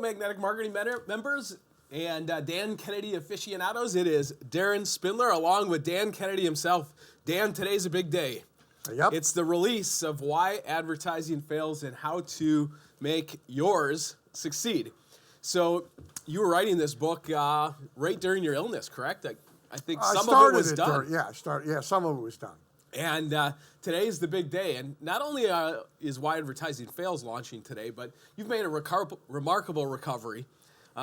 Magnetic Marketing members and Dan Kennedy aficionados. It is Darren Spindler along with Dan Kennedy himself. Dan, today's a big day. Yep. It's the release of Why Advertising Fails and How to Make Yours Succeed. So you were writing this book right during your illness, correct? I think some of it was done. Some of it was done. And today is the big day. And not only is Why Advertising Fails launching today, but you've made a remarkable recovery.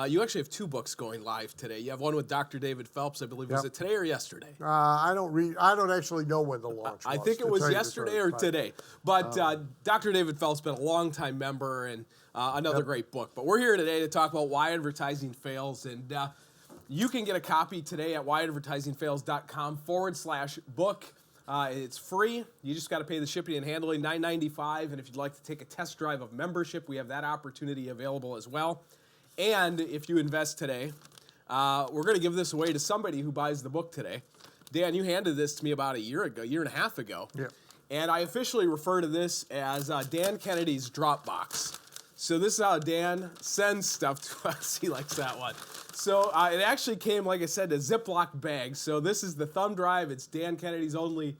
You actually have two books going live today. You have one with Dr. David Phelps, I believe. Was it today or yesterday? I don't actually know when the launch was. I think it was yesterday or today. But Dr. David Phelps has been a longtime member and another great book. But we're here today to talk about why advertising fails. And you can get a copy today at whyadvertisingfails.com/book. It's free. You just got to pay the shipping and handling, $9.95. And if you'd like to take a test drive of membership, we have that opportunity available as well. And if you invest today, we're going to give this away to somebody who buys the book today. Dan, you handed this to me about a year and a half ago. Yeah. And I officially refer to this as Dan Kennedy's Dropbox. So this is how Dan sends stuff to us. He likes that one. So it actually came, like I said, a Ziploc bag. So this is the thumb drive. It's Dan Kennedy's own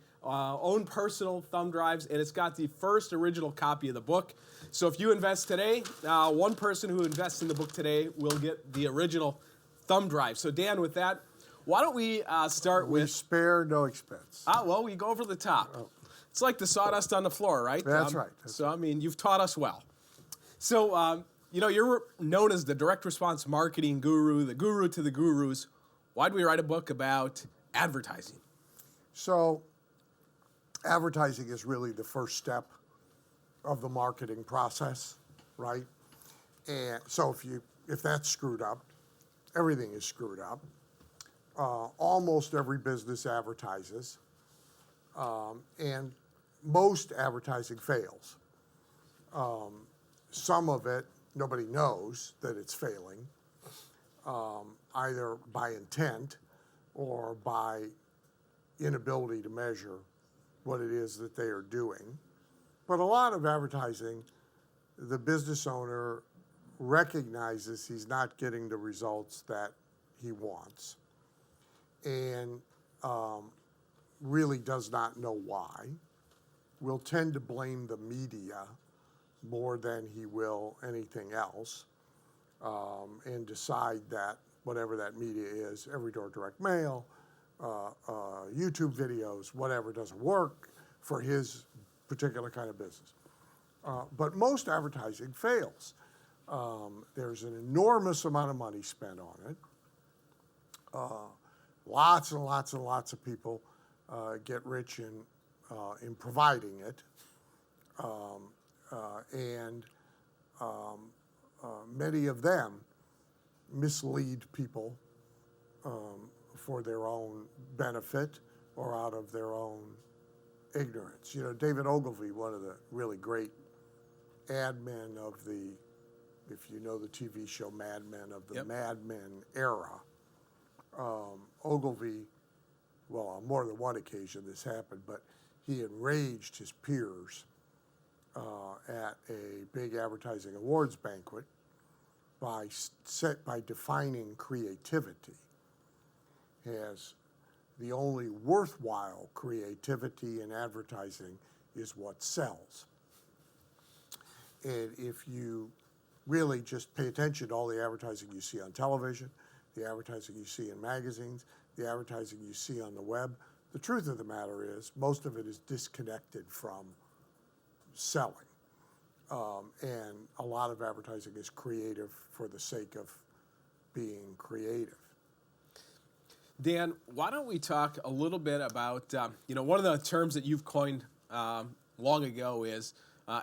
personal thumb drives, and it's got the first original copy of the book. So if you invest today, one person who invests in the book today will get the original thumb drive. So Dan, with that, why don't we start with... We spare no expense. Well, we go over the top. Oh. It's like the sawdust on the floor, right? That's right. I mean, you've taught us well. So, you're known as the direct response marketing guru, the guru to the gurus. Why'd we write a book about advertising? So, advertising is really the first step of the marketing process, right? And so if that's screwed up, everything is screwed up. Almost every business advertises, and most advertising fails. Some of it, nobody knows that it's failing, either by intent or by inability to measure what it is that they are doing. But a lot of advertising, the business owner recognizes he's not getting the results that he wants and really does not know why. Will tend to blame the media more than he will anything else, and decide that whatever that media is, every door direct mail, YouTube videos, whatever doesn't work for his particular kind of business. But most advertising fails. There's an enormous amount of money spent on it. Lots and lots and lots of people get rich in providing it. And many of them mislead people for their own benefit or out of their own ignorance. David Ogilvy, one of the really great ad men of if you know the TV show Mad Men, of the Mad Men era, Ogilvy, well, on more than one occasion this happened, but he enraged his peers at a big advertising awards banquet by defining creativity as the only worthwhile creativity in advertising is what sells. And if you really just pay attention to all the advertising you see on television, the advertising you see in magazines, the advertising you see on the web, the truth of the matter is most of it is disconnected from selling. And a lot of advertising is creative for the sake of being creative. Dan, why don't we talk a little bit about, one of the terms that you've coined long ago is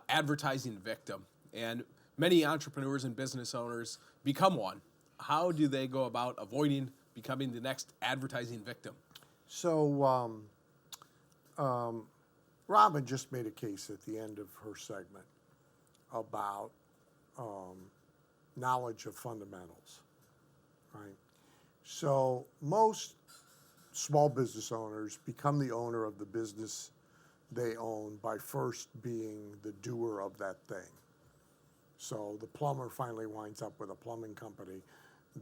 advertising victim. And many entrepreneurs and business owners become one. How do they go about avoiding becoming the next advertising victim? So Robin just made a case at the end of her segment about knowledge of fundamentals, right? So most small business owners become the owner of the business they own by first being the doer of that thing. So the plumber finally winds up with a plumbing company.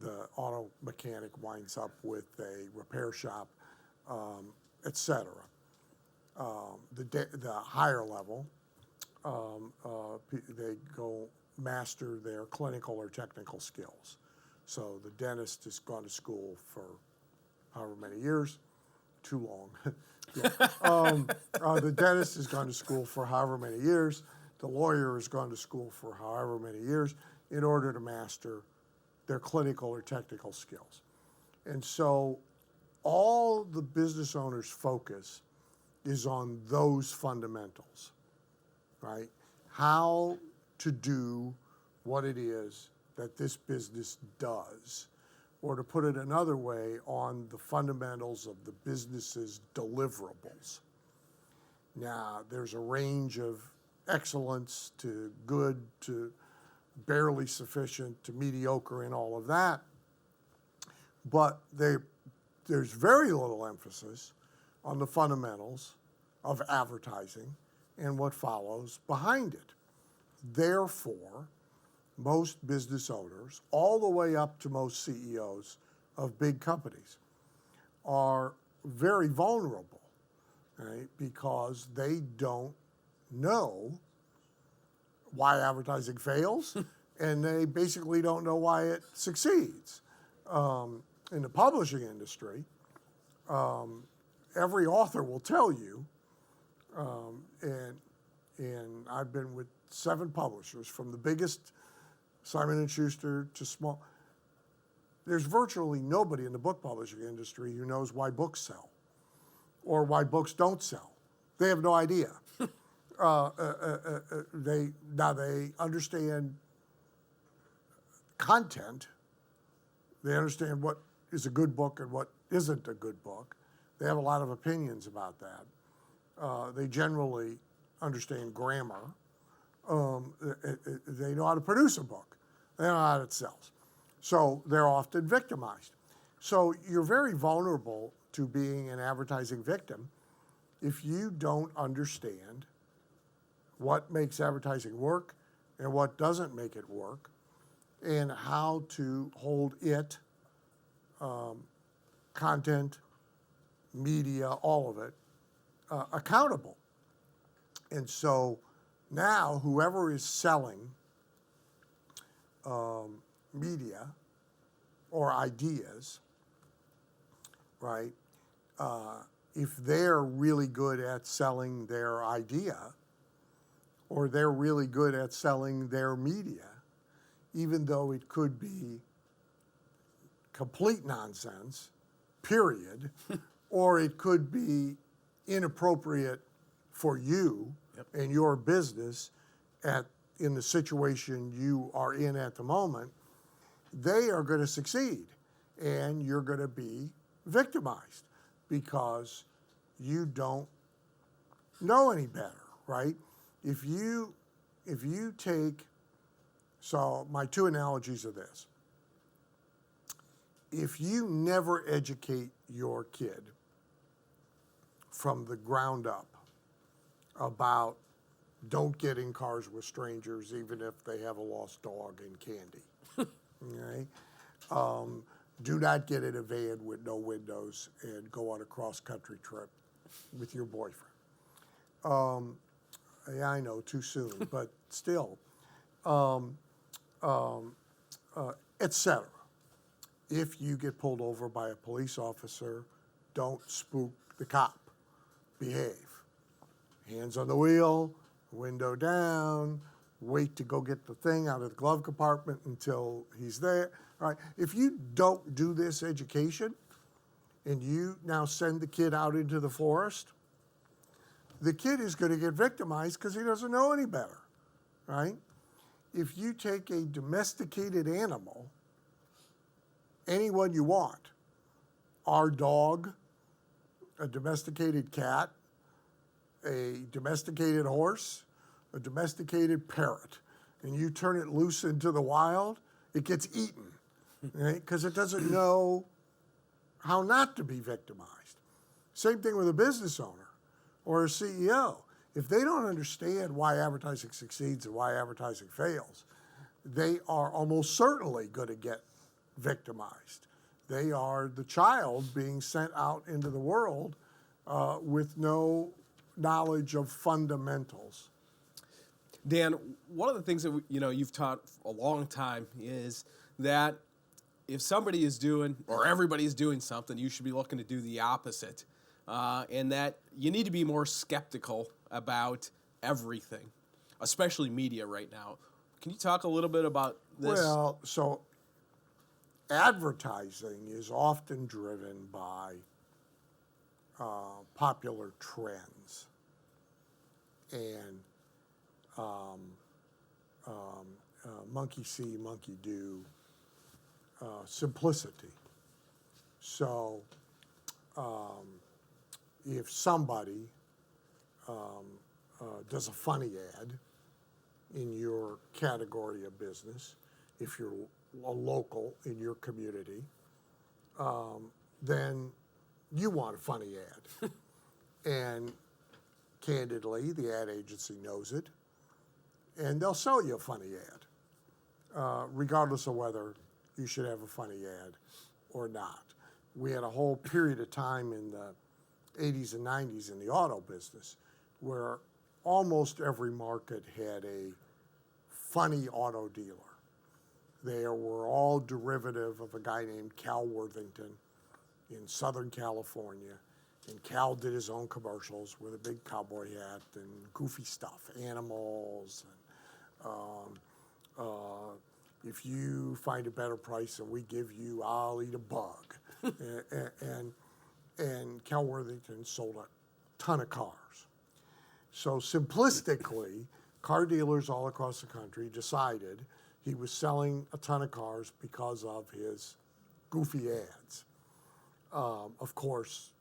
The auto mechanic winds up with a repair shop, etc. The higher level, they go master their clinical or technical skills. So the dentist has gone to school for however many years, too long. The dentist has gone to school for however many years. The lawyer has gone to school for however many years in order to master their clinical or technical skills. And so all the business owner's focus is on those fundamentals, right? How to do what it is that this business does, or to put it another way, on the fundamentals of the business's deliverables. Now, there's a range of excellence to good to barely sufficient to mediocre and all of that, but there's very little emphasis on the fundamentals of advertising and what follows behind it. Therefore, most business owners, all the way up to most CEOs of big companies, are very vulnerable, right? Because they don't know why advertising fails, and they basically don't know why it succeeds. In the publishing industry, every author will tell you, and I've been with 7 publishers, from the biggest Simon & Schuster to small. There's virtually nobody in the book publishing industry who knows why books sell or why books don't sell. They have no idea. They understand content. They understand what is a good book and what isn't a good book. They have a lot of opinions about that. They generally understand grammar. They know how to produce a book. They know how it sells. So they're often victimized. So you're very vulnerable to being an advertising victim if you don't understand what makes advertising work and what doesn't make it work, and how to hold it, content, media, all of it, accountable. And so now whoever is selling media or ideas, right, if they're really good at selling their idea, or they're really good at selling their media, even though it could be complete nonsense, period, or it could be inappropriate for you and your business in the situation you are in at the moment, they are going to succeed, and you're going to be victimized because you don't know any better, right? If you take, so my 2 analogies are this. If you never educate your kid from the ground up about don't get in cars with strangers even if they have a lost dog and candy, okay? Do not get in a van with no windows and go on a cross-country trip with your boyfriend. Yeah, I know, too soon, but still, etc. If you get pulled over by a police officer, don't spook the cop. Behave. Hands on the wheel, window down, wait to go get the thing out of the glove compartment until he's there. All right. If you don't do this education and you now send the kid out into the forest, the kid is going to get victimized because he doesn't know any better, right? If you take a domesticated animal, anyone you want, our dog, a domesticated cat, a domesticated horse, a domesticated parrot, and you turn it loose into the wild, it gets eaten, right? Because it doesn't know how not to be victimized. Same thing with a business owner or a CEO. If they don't understand why advertising succeeds and why advertising fails, they are almost certainly going to get victimized. They are the child being sent out into the world with no knowledge of fundamentals. Dan, one of the things that you've taught a long time is that if somebody is doing or everybody is doing something, you should be looking to do the opposite, and that you need to be more skeptical about everything, especially media right now. Can you talk a little bit about this? Well, so advertising is often driven by popular trends and monkey see, monkey do, simplicity. So if somebody does a funny ad in your category of business, if you're a local in your community, then you want a funny ad. And candidly, the ad agency knows it, and they'll sell you a funny ad, regardless of whether you should have a funny ad or not. We had a whole period of time in the 80s and 90s in the auto business where almost every market had a funny auto dealer. They were all derivative of a guy named Cal Worthington in Southern California. And Cal did his own commercials with a big cowboy hat and goofy stuff, animals. And, if you find a better price than we give you, I'll eat a bug. and Cal Worthington sold a ton of cars. So simplistically, car dealers all across the country decided he was selling a ton of cars because of his goofy ads. Of course,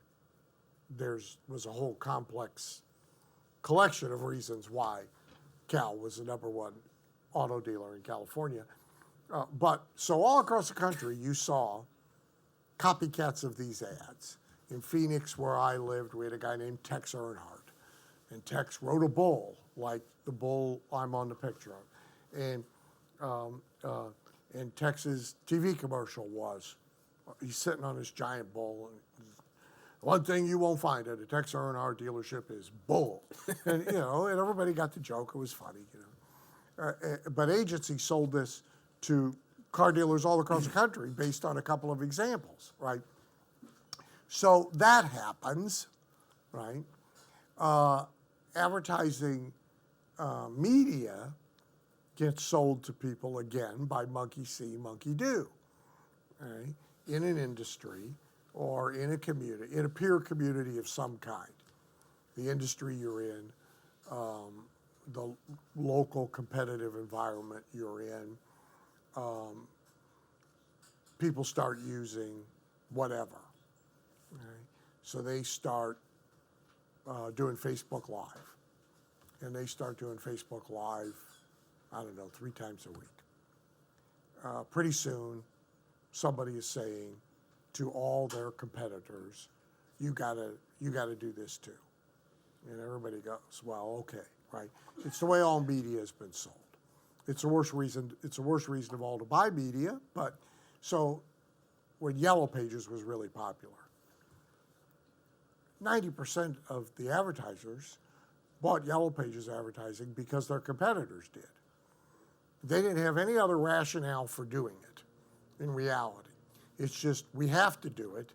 was a whole complex collection of reasons why Cal was the number one auto dealer in California. But so all across the country, you saw copycats of these ads. In Phoenix, where I lived, we had a guy named Tex Earnhardt. And Tex rode a bull, like the bull I'm on the picture of. And Tex's TV commercial was, he's sitting on this giant bull. And one thing you won't find at a Tex Earnhardt dealership is bull. And, and everybody got the joke. It was funny, But agencies sold this to car dealers all across the country based on a couple of examples, right? So that happens, right? Advertising media gets sold to people again by monkey see, monkey do, right? In an industry or in a community, in a peer community of some kind. The industry you're in, the local competitive environment you're in, people start using whatever. Right? So they start doing Facebook Live. And they start doing Facebook Live, 3 times a week. Pretty soon, somebody is saying to all their competitors, you gotta do this too. And everybody goes, well, okay, right? It's the way all media has been sold. It's the worst reason of all to buy media, but so when Yellow Pages was really popular, 90% of the advertisers bought Yellow Pages advertising because their competitors did. They didn't have any other rationale for doing it in reality. It's just, we have to do it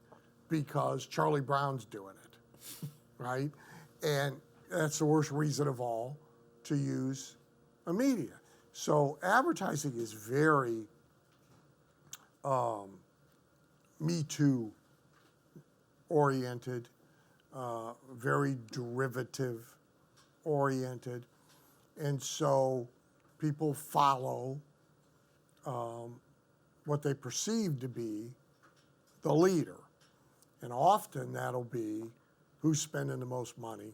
because Charlie Brown's doing it, right? And that's the worst reason of all to use a media. So advertising is very Me Too oriented, very derivative oriented. And so people follow what they perceive to be the leader. And often that'll be who's spending the most money,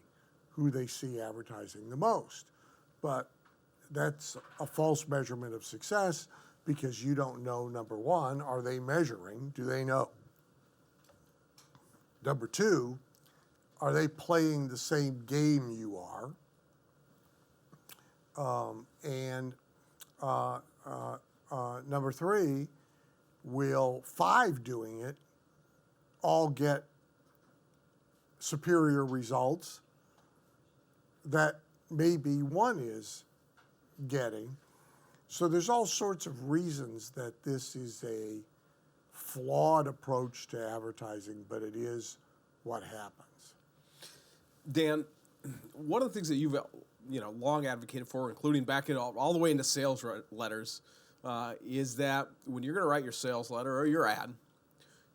who they see advertising the most. But that's a false measurement of success because you don't know, number one, are they measuring? Do they know? Number two, are they playing the same game you are? And number three, will 5 doing it all get superior results that maybe 1 is getting? So there's all sorts of reasons that this is a flawed approach to advertising, but it is what happens. Dan, one of the things that you've long advocated for, including back in all the way into sales letters, is that when you're going to write your sales letter or your ad,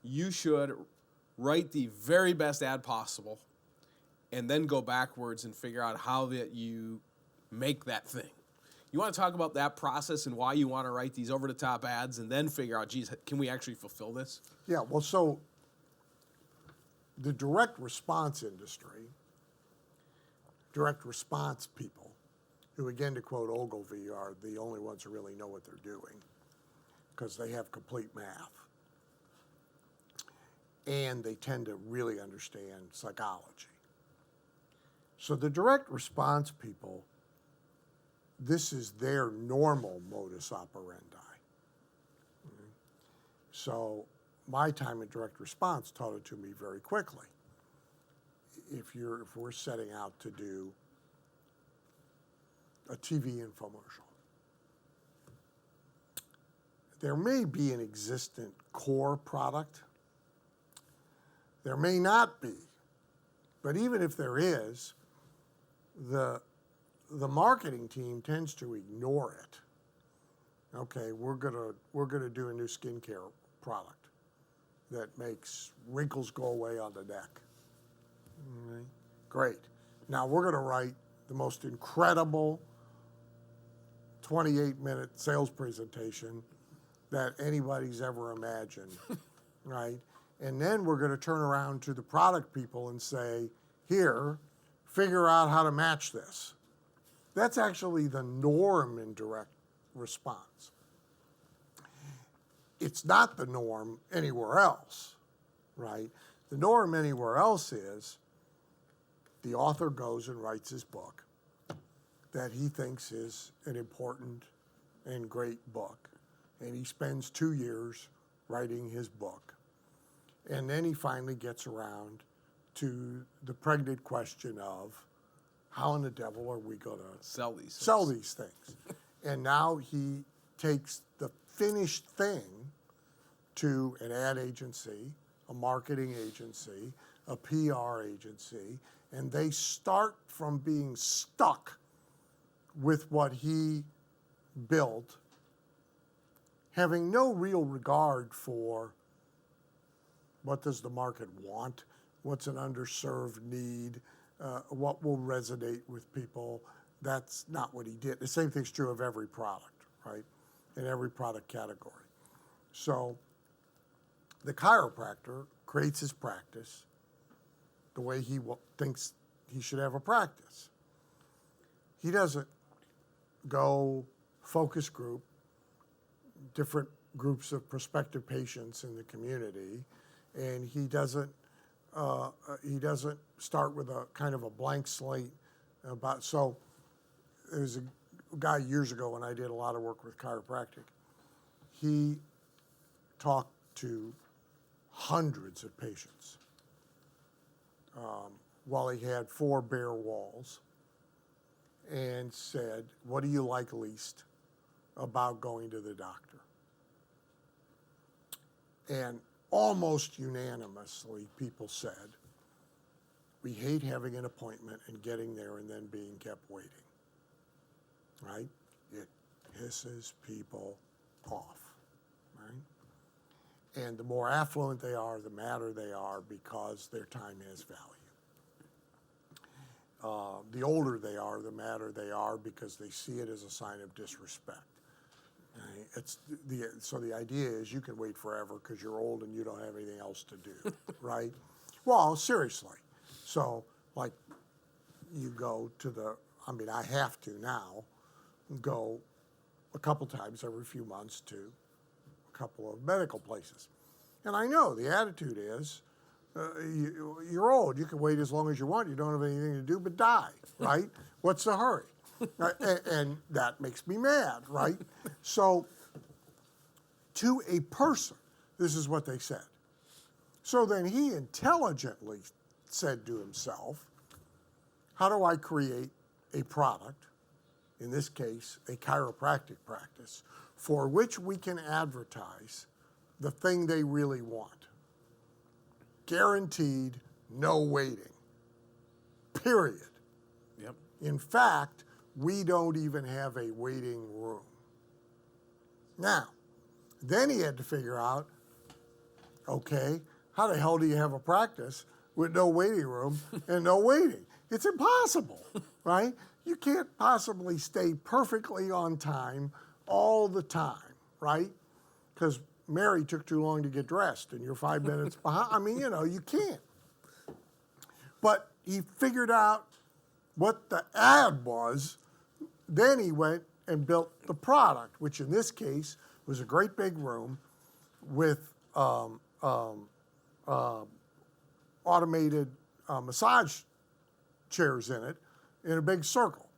you should write the very best ad possible and then go backwards and figure out how that you make that thing. You want to talk about that process and why you want to write these over-the-top ads and then figure out, geez, can we actually fulfill this? Yeah, well, so the direct response industry, direct response people, who, again, to quote Ogilvy, are the only ones who really know what they're doing because they have complete math. And they tend to really understand psychology. So the direct response people, this is their normal modus operandi. So my time in direct response taught it to me very quickly. If we're setting out to do a TV infomercial, there may be an existent core product. There may not be, but even if there is, the marketing team tends to ignore it. Okay, we're gonna do a new skincare product that makes wrinkles go away on the neck. Okay. Great. Now we're gonna write the most incredible 28-minute sales presentation that anybody's ever imagined, right? And then we're going to turn around to the product people and say, here, figure out how to match this. That's actually the norm in direct response. It's not the norm anywhere else, right? The norm anywhere else is the author goes and writes his book that he thinks is an important and great book. And he spends 2 years writing his book. And then he finally gets around to the pregnant question of how in the devil are we going to sell these things? And now he takes the finished thing to an ad agency, a marketing agency, a PR agency, and they start from being stuck with what he built, having no real regard for what does the market want, what's an underserved need, what will resonate with people. That's not what he did. The same thing's true of every product, right? In every product category. So the chiropractor creates his practice the way he thinks he should have a practice. He doesn't go focus group, different groups of prospective patients in the community, and he doesn't start with a kind of a blank slate about. So there was a guy years ago when I did a lot of work with chiropractic. He talked to hundreds of patients while he had 4 bare walls and said, what do you like least about going to the doctor? And almost unanimously, people said, we hate having an appointment and getting there and then being kept waiting, right? It pisses people off, right? And the more affluent they are, the madder they are because their time has value. The older they are, the madder they are because they see it as a sign of disrespect. So the idea is you can wait forever because you're old and you don't have anything else to do, right? Well, seriously. So, like, you go to I have to now go a couple times every few months to a couple of medical places. And I know the attitude is, you're old, you can wait as long as you want, you don't have anything to do but die, right? What's the hurry? And that makes me mad, right? So to a person, this is what they said. So then he intelligently said to himself, how do I create a product, in this case, a chiropractic practice, for which we can advertise the thing they really want? Guaranteed, no waiting. Period. Yep. In fact, we don't even have a waiting room. Now, then he had to figure out, okay, how the hell do you have a practice with no waiting room and no waiting? It's impossible, right? You can't possibly stay perfectly on time all the time, right? Because Mary took too long to get dressed and you're 5 minutes behind. I mean, you can't. But he figured out what the ad was. Then he went and built the product, which in this case was a great big room with automated massage chairs in it in a big circle.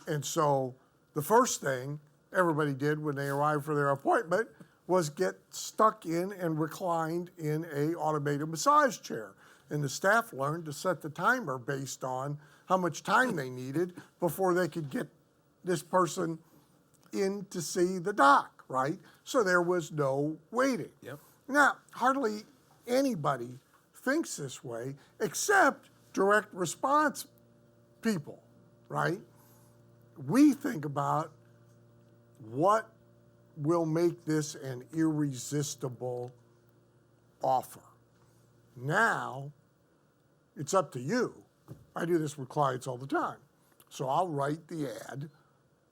And so the first thing everybody did when they arrived for their appointment was get stuck in and reclined in a automated massage chair. And the staff learned to set the timer based on how much time they needed before they could get this person in to see the doc, right? So there was no waiting. Yep. Now, hardly anybody thinks this way except direct response people, right? We think about what will make this an irresistible offer. Now, it's up to you. I do this with clients all the time. So I'll write the ad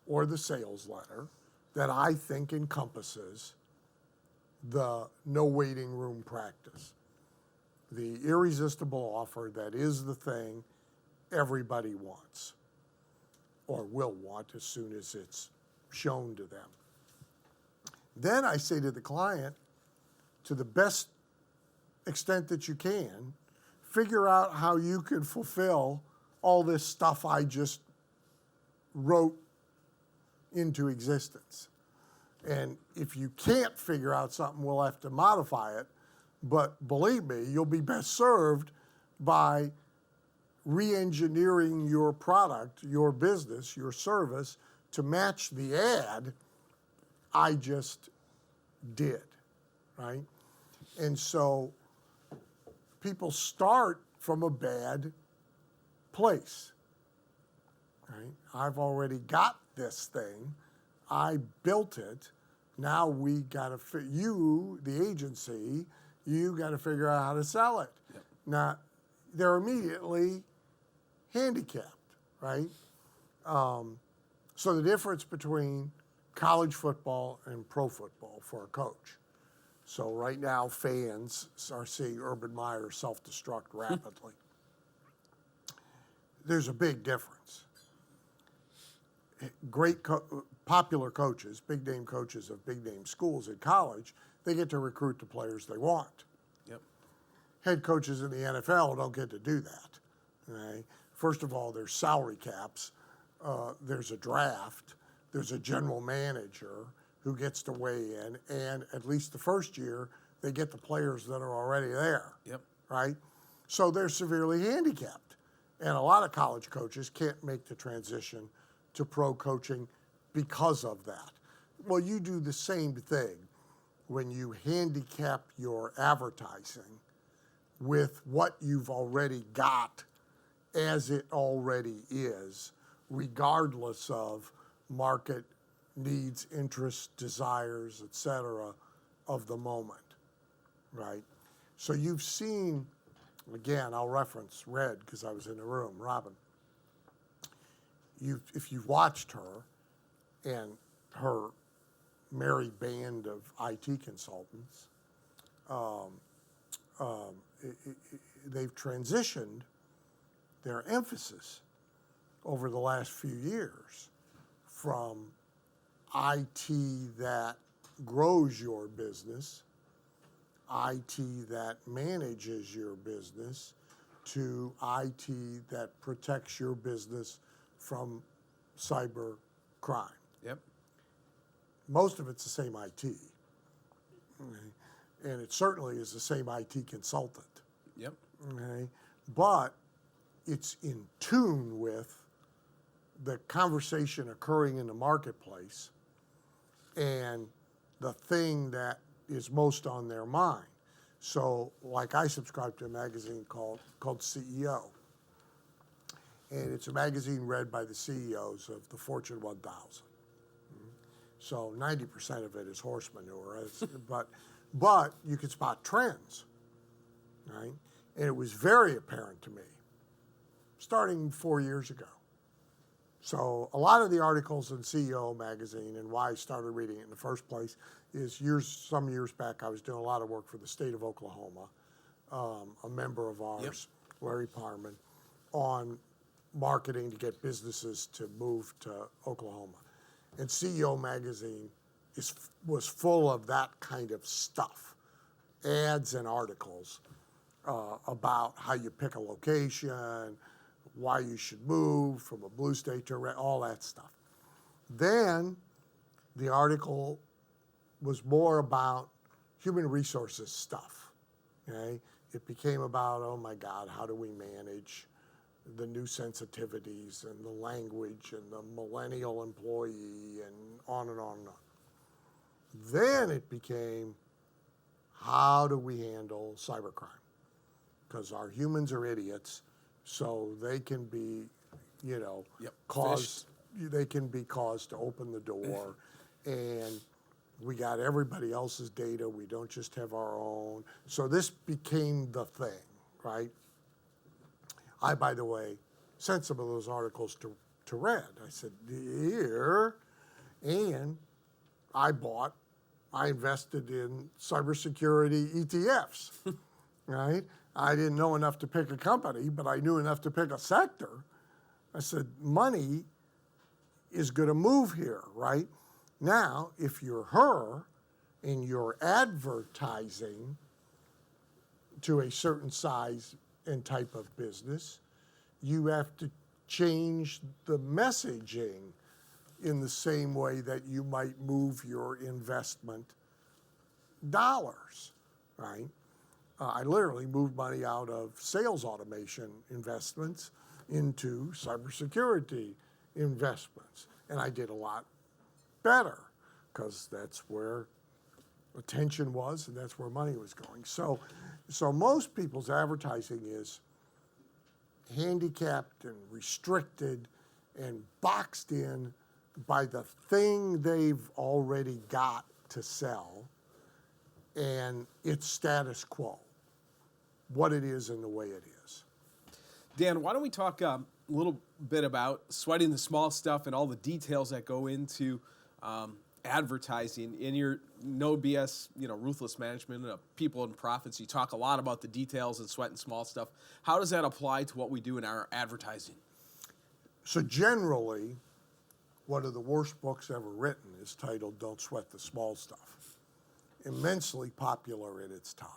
or the sales letter that I think encompasses the no waiting room practice, the irresistible offer that is the thing everybody wants or will want as soon as it's shown to them. Then I say to the client, to the best extent that you can, figure out how you can fulfill all this stuff I just wrote into existence. And if you can't figure out something, we'll have to modify it. But believe me, you'll be best served by re-engineering your product, your business, your service to match the ad I just did, right? And so people start from a bad place, right? I've already got this thing. I built it. Now we got to, you, the agency, you got to figure out how to sell it. Yep. Now, they're immediately handicapped, right? So the difference between college football and pro football for a coach. So right now, fans are seeing Urban Meyer self-destruct rapidly. There's a big difference. Great popular coaches, big name coaches of big name schools in college, they get to recruit the players they want. Yep. Head coaches in the NFL don't get to do that. Right? First of all, there's salary caps. There's a draft. There's a general manager who gets to weigh in, and at least the first year, they get the players that are already there. Yep. Right? So they're severely handicapped. And a lot of college coaches can't make the transition to pro coaching because of that. Well, you do the same thing when you handicap your advertising with what you've already got as it already is, regardless of market needs, interests, desires, etc., of the moment, right? So you've seen, again, I'll reference Red because I was in the room, Robin. If you've watched her and her merry band of IT consultants, they've transitioned their emphasis over the last few years from IT that grows your business, IT that manages your business, to IT that protects your business from cyber crime. Yep. Most of it's the same IT. Okay? And it certainly is the same IT consultant. Yep. Okay? But it's in tune with the conversation occurring in the marketplace and the thing that is most on their mind. So, like, I subscribe to a magazine called CEO. And it's a magazine read by the CEOs of the Fortune 1000. So 90% of it is horse manure. But you can spot trends, right? And it was very apparent to me, starting 4 years ago. So a lot of the articles in CEO magazine, and why I started reading it in the first place, is some years back I was doing a lot of work for the state of Oklahoma, a member of ours, Larry Parman, on marketing to get businesses to move to Oklahoma. And CEO magazine was full of that kind of stuff, ads and articles about how you pick a location, why you should move from a blue state to a red, all that stuff. Then the article was more about human resources stuff. Okay? It became about, oh my God, how do we manage the new sensitivities and the language and the millennial employee and on and on and on. Then it became, how do we handle cybercrime? Because our humans are idiots, so they can be, they can be caused to open the door, and we got everybody else's data. We don't just have our own. So this became the thing, right? I, by the way, sent some of those articles to Red. I said, here, and I invested in cybersecurity ETFs, right? I didn't know enough to pick a company, but I knew enough to pick a sector. I said, money is going to move here, right? Now, if you're her and you're advertising to a certain size and type of business, you have to change the messaging in the same way that you might move your investment dollars, right? I literally moved money out of sales automation investments into cybersecurity investments. And I did a lot better because that's where attention was and that's where money was going. So most people's advertising is handicapped and restricted and boxed in by the thing they've already got to sell, and it's status quo, what it is and the way it is. Dan, why don't we talk a little bit about sweating the small stuff and all the details that go into advertising. In your no BS, ruthless management of people and profits, you talk a lot about the details and sweating small stuff. How does that apply to what we do in our advertising? So generally, one of the worst books ever written is titled Don't Sweat the Small Stuff. Immensely popular at its time.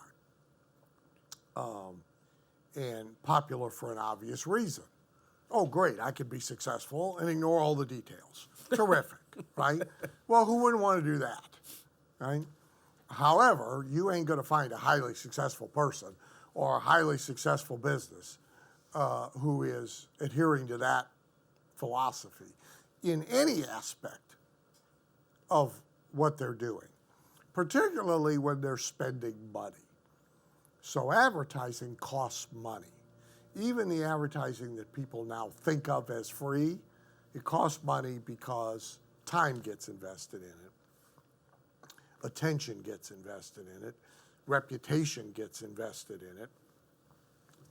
And popular for an obvious reason. Oh, great, I could be successful and ignore all the details. Terrific, right? Well, who wouldn't want to do that, right? However, you ain't going to find a highly successful person or a highly successful business who is adhering to that philosophy in any aspect of what they're doing, particularly when they're spending money. So advertising costs money. Even the advertising that people now think of as free, it costs money because time gets invested in it, attention gets invested in it, reputation gets invested in it,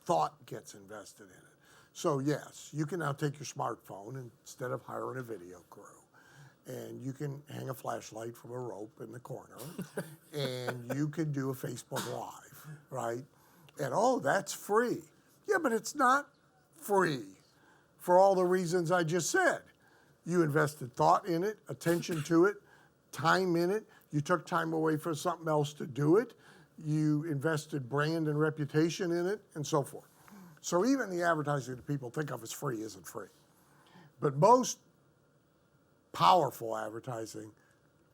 thought gets invested in it. So yes, you can now take your smartphone instead of hiring a video crew, and you can hang a flashlight from a rope in the corner, and you can do a Facebook Live, right? And oh, that's free. Yeah, but it's not free for all the reasons I just said. You invested thought in it, attention to it, time in it. You took time away from something else to do it. You invested brand and reputation in it, and so forth. So even the advertising that people think of as free isn't free. But most powerful advertising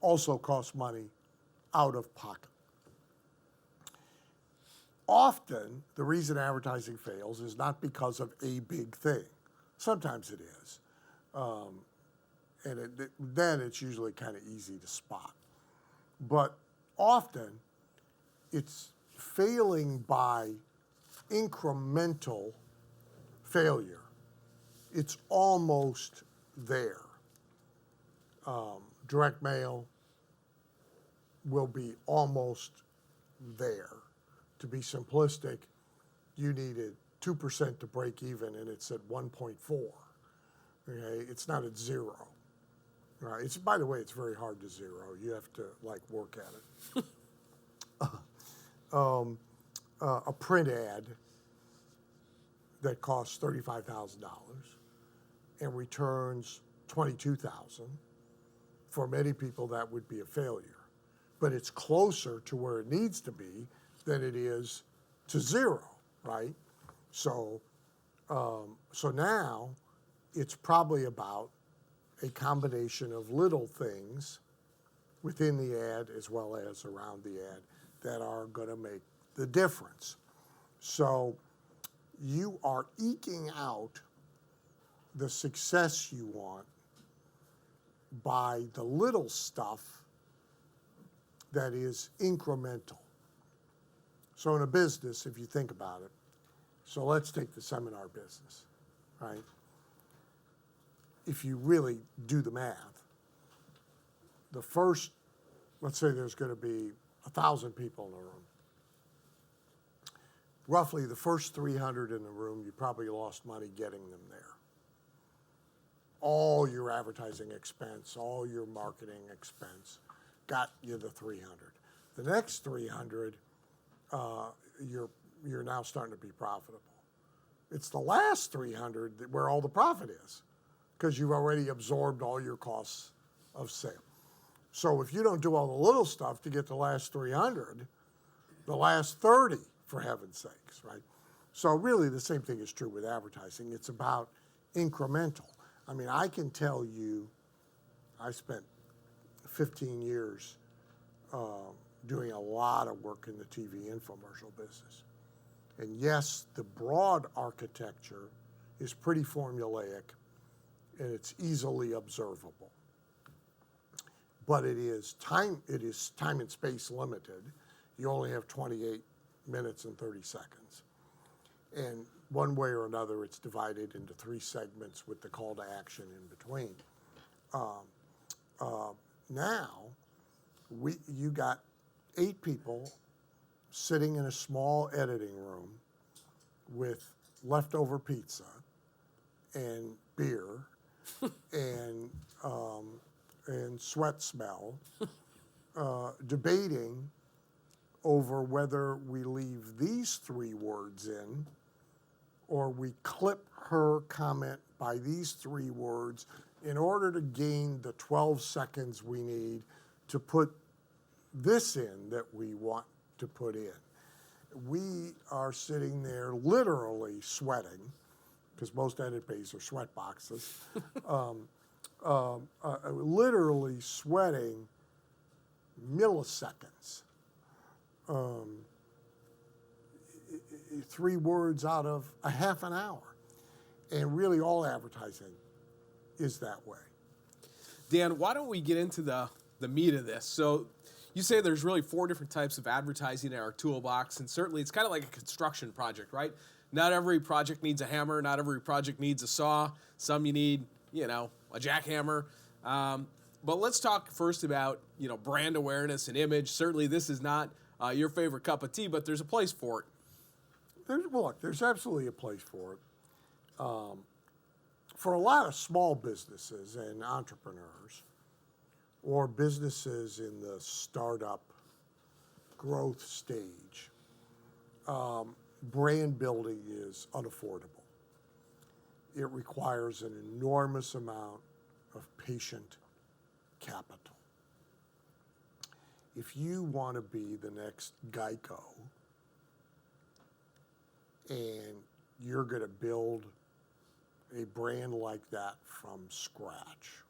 also costs money out of pocket. Often, the reason advertising fails is not because of a big thing. Sometimes it is. Then it's usually kind of easy to spot. But often, it's failing by incremental failure. It's almost there. Direct mail will be almost there. To be simplistic, you needed 2% to break even, and it's at 1.4. Okay, it's not at 0. Right? It's, by the way, it's very hard to zero. You have to work at it. A print ad that costs $35,000 and returns $22,000. For many people, that would be a failure, but it's closer to where it needs to be than it is to 0, right? So now it's probably about a combination of little things within the ad as well as around the ad that are going to make the difference. So you are eking out the success you want by the little stuff that is incremental. So in a business, if you think about it, so let's take the seminar business, right? If you really do the math, the first, let's say there's going to be 1,000 people in the room. Roughly the first 300 in the room, you probably lost money getting them there. All your advertising expense, all your marketing expense got you the 300. The next 300, you're now starting to be profitable. It's the last 300 where all the profit is, because you've already absorbed all your costs of sale. So if you don't do all the little stuff to get the last 300, the last 30, for heaven's sakes, right? So really the same thing is true with advertising. It's about incremental. I mean, I can tell you, I spent 15 years doing a lot of work in the TV infomercial business. And yes, the broad architecture is pretty formulaic and it's easily observable. But it is time and space limited. You only have 28 minutes and 30 seconds. And one way or another, it's divided into 3 segments with the call to action in between. Now, you got 8 people sitting in a small editing room with leftover pizza and beer and sweat smell, debating over whether we leave these 3 words in or we clip her comment by these 3 words in order to gain the 12 seconds we need to put this in that we want to put in. We are sitting there literally sweating, because most edit bays are sweat boxes, literally sweating milliseconds. 3 words out of a half an hour. And really all advertising is that way. Dan, why don't we get into the meat of this? So you say there's really 4 different types of advertising in our toolbox, and certainly it's kind of like a construction project, right? Not every project needs a hammer, not every project needs a saw. Some you need, a jackhammer. But let's talk first about, brand awareness and image. Certainly this is not your favorite cup of tea, but there's a place for it. There's absolutely a place for it. For a lot of small businesses and entrepreneurs, or businesses in the startup growth stage, brand building is unaffordable. It requires an enormous amount of patient capital. If you want to be the next Geico and you're going to build a brand like that from scratch,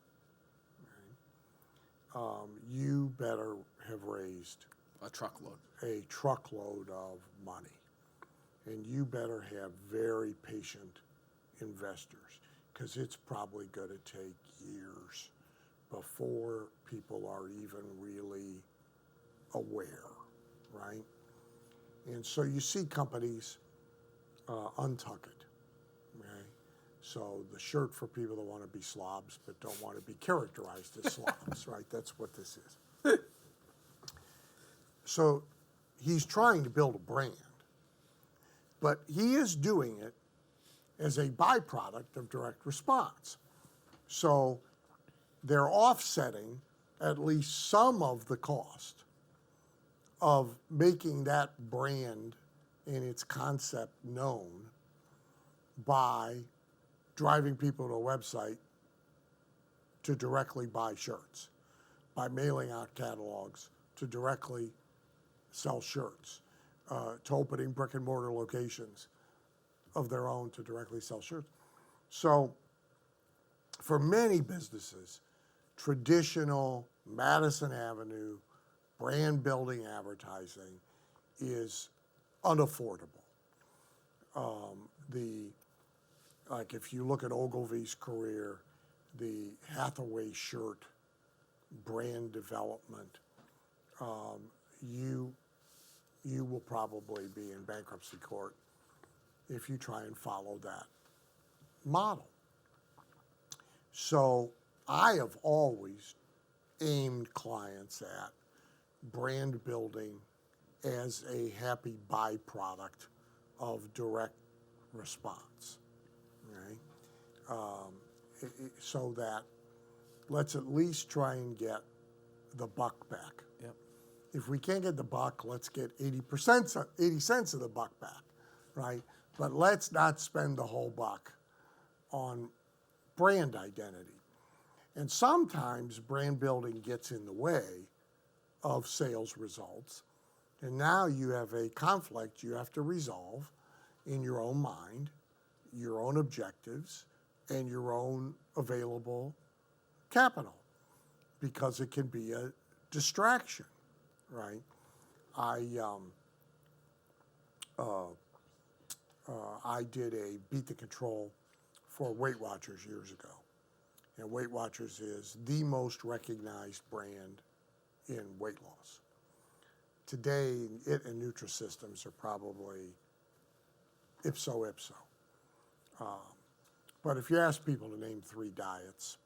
you better have raised A truckload. a truckload of money. And you better have very patient investors, because it's probably going to take years before people are even really aware, right? And so you see companies untuck it, right? So the shirt for people that want to be slobs but don't want to be characterized as slobs, right? That's what this is. So he's trying to build a brand, but he is doing it as a byproduct of direct response. So they're offsetting at least some of the cost of making that brand and its concept known by driving people to a website to directly buy shirts, by mailing out catalogs to directly sell shirts, to opening brick and mortar locations of their own to directly sell shirts. So for many businesses, traditional Madison Avenue brand building advertising is unaffordable. Like if you look at Ogilvy's career, the Hathaway shirt brand development, you will probably be in bankruptcy court if you try and follow that model. So I have always aimed clients at brand building as a happy byproduct of direct response, right? So that let's at least try and get the buck back. Yep. If we can't get the buck, let's get 80 cents of the buck back, right? But let's not spend the whole buck on brand identity. And sometimes brand building gets in the way of sales results. And now you have a conflict you have to resolve in your own mind, your own objectives, and your own available capital, because it can be a distraction, right? I did a Beat the Control for Weight Watchers years ago. And Weight Watchers is the most recognized brand in weight loss. Today, it and Nutrisystems are probably ipso. But if you ask people to name 3 diets,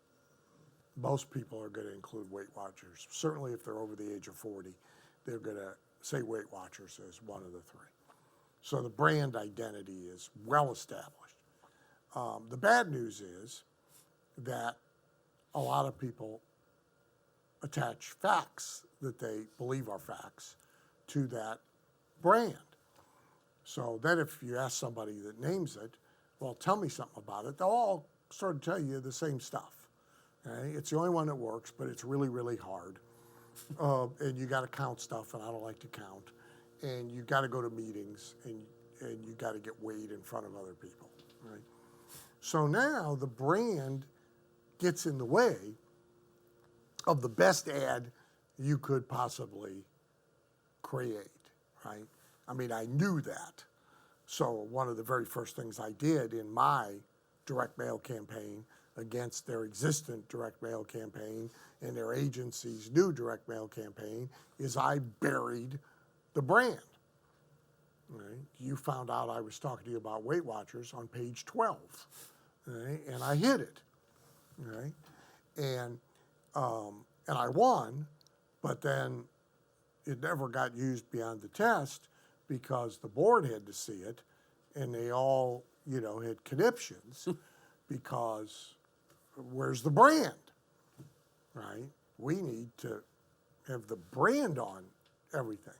most people are going to include Weight Watchers. Certainly if they're over the age of 40, they're going to say Weight Watchers as one of the 3. So the brand identity is well established. The bad news is that a lot of people attach facts that they believe are facts to that brand. So then if you ask somebody that names it, well, tell me something about it, they'll all sort of tell you the same stuff. Okay? It's the only one that works, but it's really, really hard. And you got to count stuff, and I don't like to count. And you got to go to meetings, and you got to get weighed in front of other people, right? So now the brand gets in the way of the best ad you could possibly create, right? I mean, I knew that. So one of the very first things I did in my direct mail campaign against their existent direct mail campaign and their agency's new direct mail campaign is I buried the brand. Right? You found out I was talking to you about Weight Watchers on page 12, right? And I hid it, right? And I won, but then it never got used beyond the test because the board had to see it, and they all, had conniptions because where's the brand, right? We need to have the brand on everything.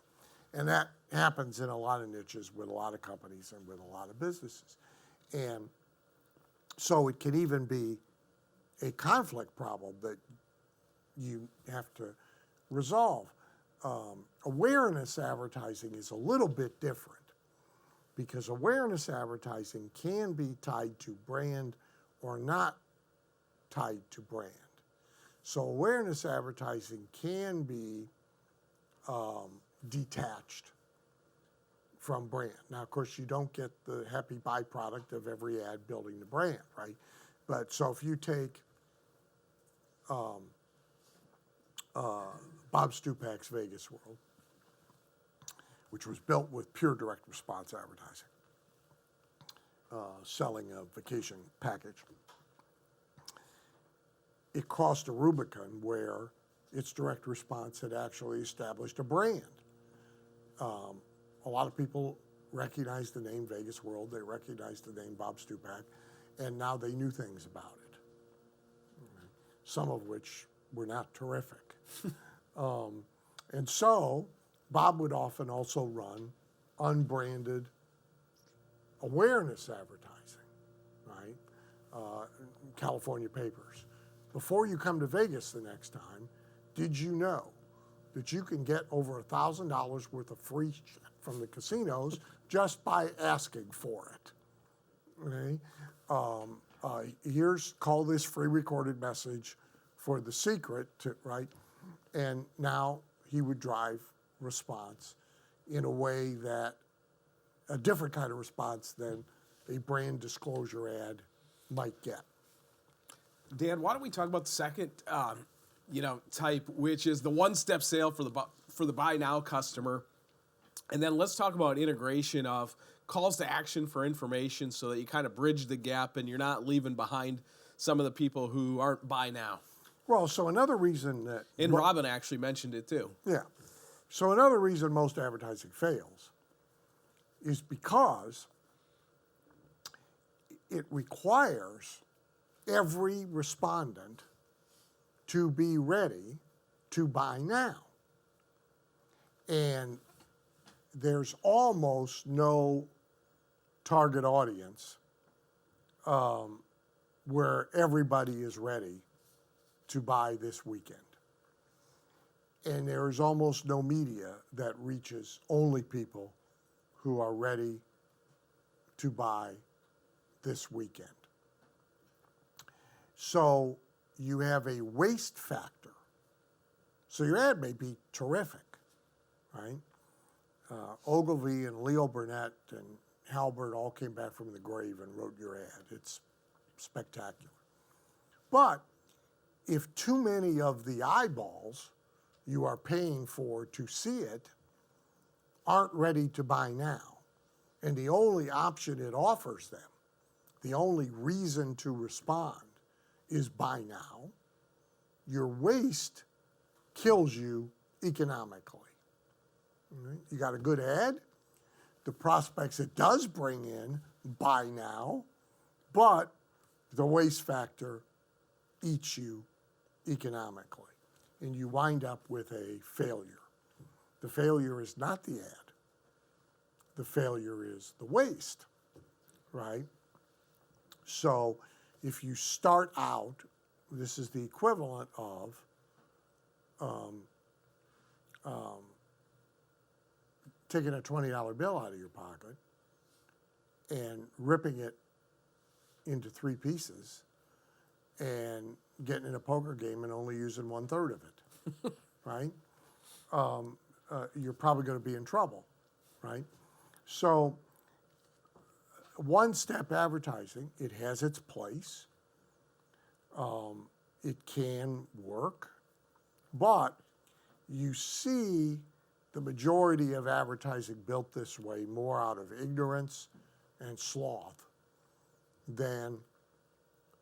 And that happens in a lot of niches with a lot of companies and with a lot of businesses. And so it can even be a conflict problem that you have to resolve. Awareness advertising is a little bit different because awareness advertising can be tied to brand or not tied to brand. So awareness advertising can be detached from brand. Now, of course, you don't get the happy byproduct of every ad building the brand, right? But so if you take Bob Stupak's Vegas World, which was built with pure direct response advertising, selling a vacation package, it crossed a Rubicon where its direct response had actually established a brand. A lot of people recognized the name Vegas World, they recognized the name Bob Stupak, and now they knew things about it, some of which were not terrific. And so Bob would often also run unbranded awareness advertising, right? California papers. Before you come to Vegas the next time, did you know that you can get over $1,000 worth of free shit from the casinos just by asking for it? Okay? Call this free recorded message for the secret, right? And now he would drive response in a way that, a different kind of response than a brand disclosure ad might get. Dan, why don't we talk about the second, type, which is the one-step sale for the buy now customer, and then let's talk about integration of calls to action for information, so that you kind of bridge the gap and you're not leaving behind some of the people who aren't buy now. Well, so another reason that, and Robin actually mentioned it too. Yeah. So another reason most advertising fails is because it requires every respondent to be ready to buy now. And there's almost no target audience where everybody is ready to buy this weekend. And there is almost no media that reaches only people who are ready to buy this weekend. So you have a waste factor. So your ad may be terrific, right? Ogilvy and Leo Burnett and Halbert all came back from the grave and wrote your ad. It's spectacular. But if too many of the eyeballs you are paying for to see it aren't ready to buy now, and the only option it offers them, the only reason to respond is buy now, your waste kills you economically. Right? You got a good ad, the prospects it does bring in buy now, but the waste factor eats you economically, and you wind up with a failure. The failure is not the ad. The failure is the waste, right? So if you start out, this is the equivalent of taking a $20 bill out of your pocket and ripping it into 3 pieces and getting in a poker game and only using 1/3 of it, right? You're probably going to be in trouble, right? So one-step advertising, it has its place. It can work, but you see the majority of advertising built this way more out of ignorance and sloth than,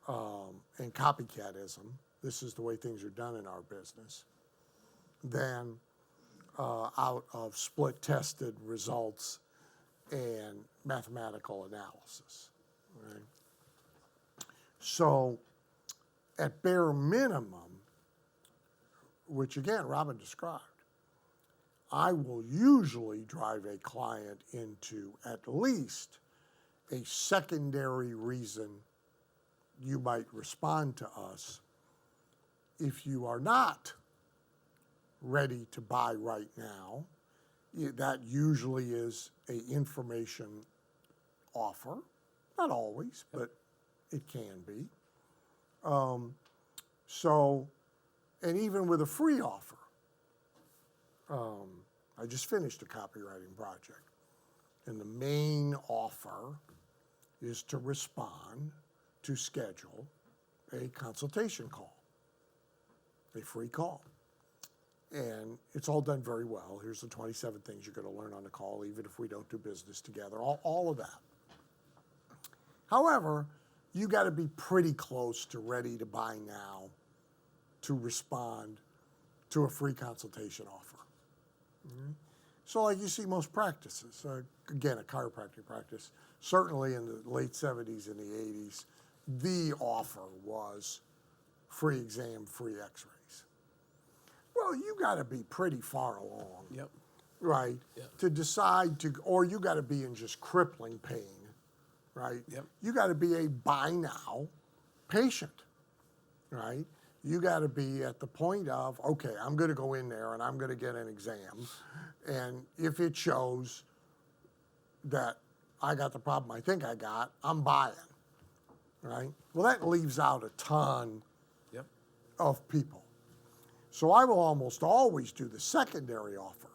and copycatism, this is the way things are done in our business, than out of split-tested results and mathematical analysis, right? So at bare minimum, which again Robin described, I will usually drive a client into at least a secondary reason you might respond to us if you are not ready to buy right now. That usually is an information offer. Not always, but it can be. So And even with a free offer, I just finished a copywriting project. And the main offer is to respond to schedule a consultation call, a free call. And it's all done very well. Here's the 27 things you're going to learn on the call, even if we don't do business together, all of that. However, you got to be pretty close to ready to buy now to respond to a free consultation offer. Mm-hmm. So like you see most practices, again, a chiropractic practice, certainly in the late 70s and the 80s, the offer was free exam, free x-rays. Well, you got to be pretty far along, Yep. right, Yep. to decide to, or you got to be in just crippling pain, right? Yep. You got to be a buy now patient, right? You got to be at the point of, okay, I'm going to go in there and I'm going to get an exam. And if it shows that I got the problem I think I got, I'm buying, right? Well, that leaves out a ton Yep. of people. So I will almost always do the secondary offer,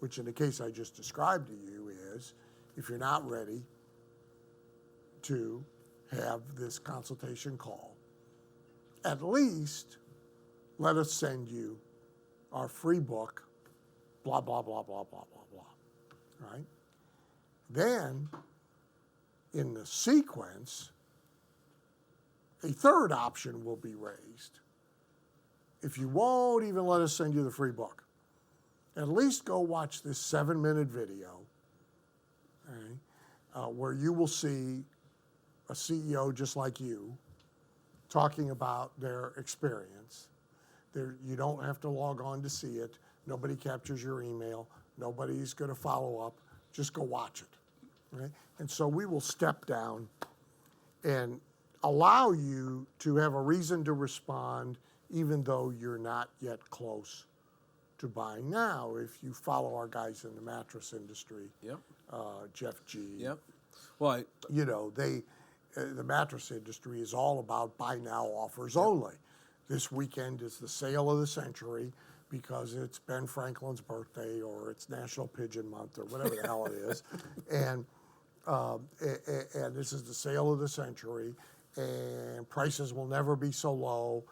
which in the case I just described to you is, if you're not ready to have this consultation call, at least let us send you our free book, blah, blah, blah, blah, blah, blah, blah, right? Then, in the sequence, a third option will be raised. If you won't even let us send you the free book, at least go watch this 7-minute video, okay, where you will see a CEO just like you talking about their experience. You don't have to log on to see it. Nobody captures your email. Nobody's going to follow up. Just go watch it. Right? And so we will step down and allow you to have a reason to respond even though you're not yet close to buying now. If you follow our guys in the mattress industry, Yep. Jeff G. Yep. Well, You know, the mattress industry is all about buy now offers only. This weekend is the sale of the century because it's Ben Franklin's birthday or it's National Pigeon Month or whatever the hell it is. And this is the sale of the century, and prices will never be so low,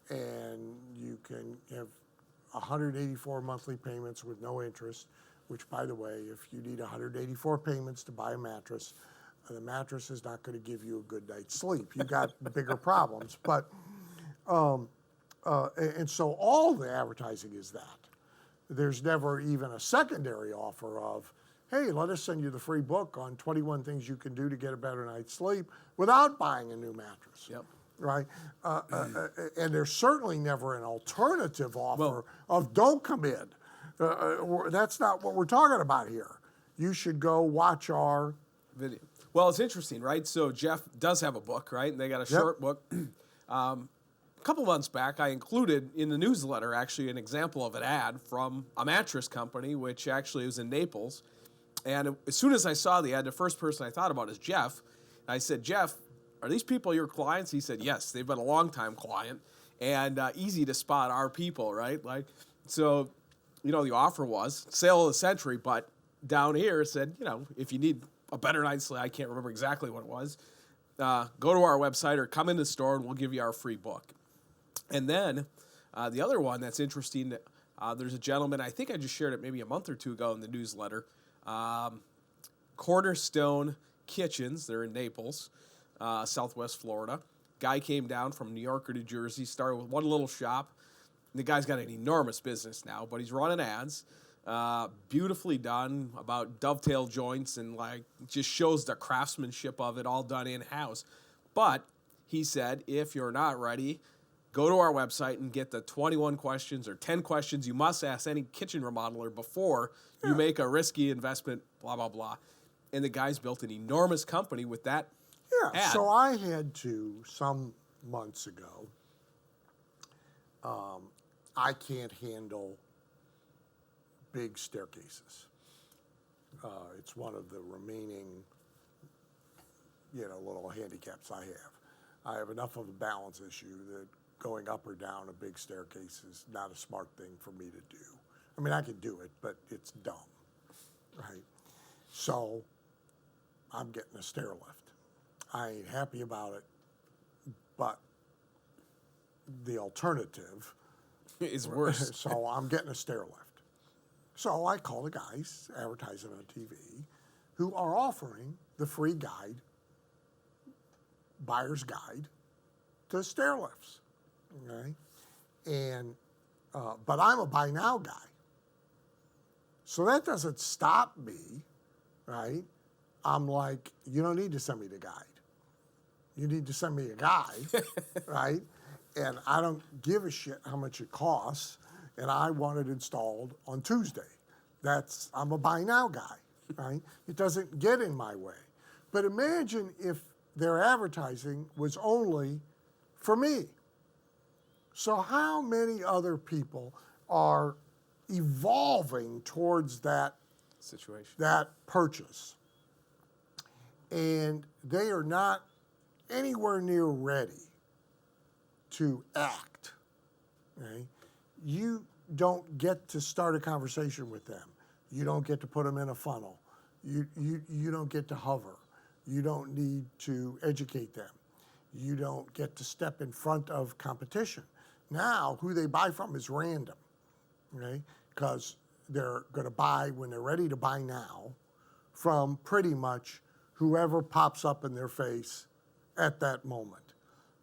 and you can have 184 monthly payments with no interest, which, by the way, if you need 184 payments to buy a mattress, the mattress is not going to give you a good night's sleep. You got bigger problems. But and so all the advertising is that. There's never even a secondary offer of, hey, let us send you the free book on 21 things you can do to get a better night's sleep without buying a new mattress. Yep. Right? And there's certainly never an alternative offer of don't come in. That's not what we're talking about here. You should go watch our video. Well, it's interesting, right? So Jeff does have a book, right? And they got a short book. A couple months back, I included in the newsletter actually an example of an ad from a mattress company, which actually was in Naples. And as soon as I saw the ad, the first person I thought about is Jeff. And I said, Jeff, are these people your clients? He said, yes, they've been a long-time client and easy to spot our people, right? Like, so, you know, the offer was sale of the century, but down here it said, you know, if you need a better night's sleep, I can't remember exactly what it was, go to our website or come in the store and we'll give you our free book. And then the other one that's interesting, there's a gentleman, I think I just shared it maybe a month or two ago in the newsletter, Cornerstone Kitchens, they're in Naples, Southwest Florida. Guy came down from New York or New Jersey, started with one little shop. The guy's got an enormous business now, but he's running ads. Beautifully done, about dovetail joints and like just shows the craftsmanship of it, all done in-house. But he said, if you're not ready, go to our website and get the 21 questions or 10 questions you must ask any kitchen remodeler before you make a risky investment, blah, blah, blah. And the guy's built an enormous company with that ad. So I had to, some months ago, I can't handle big staircases. It's one of the remaining, little handicaps I have. I have enough of a balance issue that going up or down a big staircase is not a smart thing for me to do. I mean, I can do it, but it's dumb, right? So I'm getting a stair lift. I ain't happy about it, but the alternative is worse. So I'm getting a stair lift. So I call the guys advertising on TV who are offering the free guide, buyer's guide to stair lifts, okay? And, but I'm a buy now guy. So that doesn't stop me, right? I'm like, you don't need to send me the guide. You need to send me a guide, right? And I don't give a shit how much it costs, and I want it installed on Tuesday. I'm a buy now guy, right? It doesn't get in my way. But imagine if their advertising was only for me. So how many other people are evolving towards that situation, that purchase? And they are not anywhere near ready to act, okay? You don't get to start a conversation with them. You don't get to put them in a funnel. You don't get to hover. You don't need to educate them. You don't get to step in front of competition. Now, who they buy from is random, okay? Because they're going to buy when they're ready to buy now from pretty much whoever pops up in their face at that moment,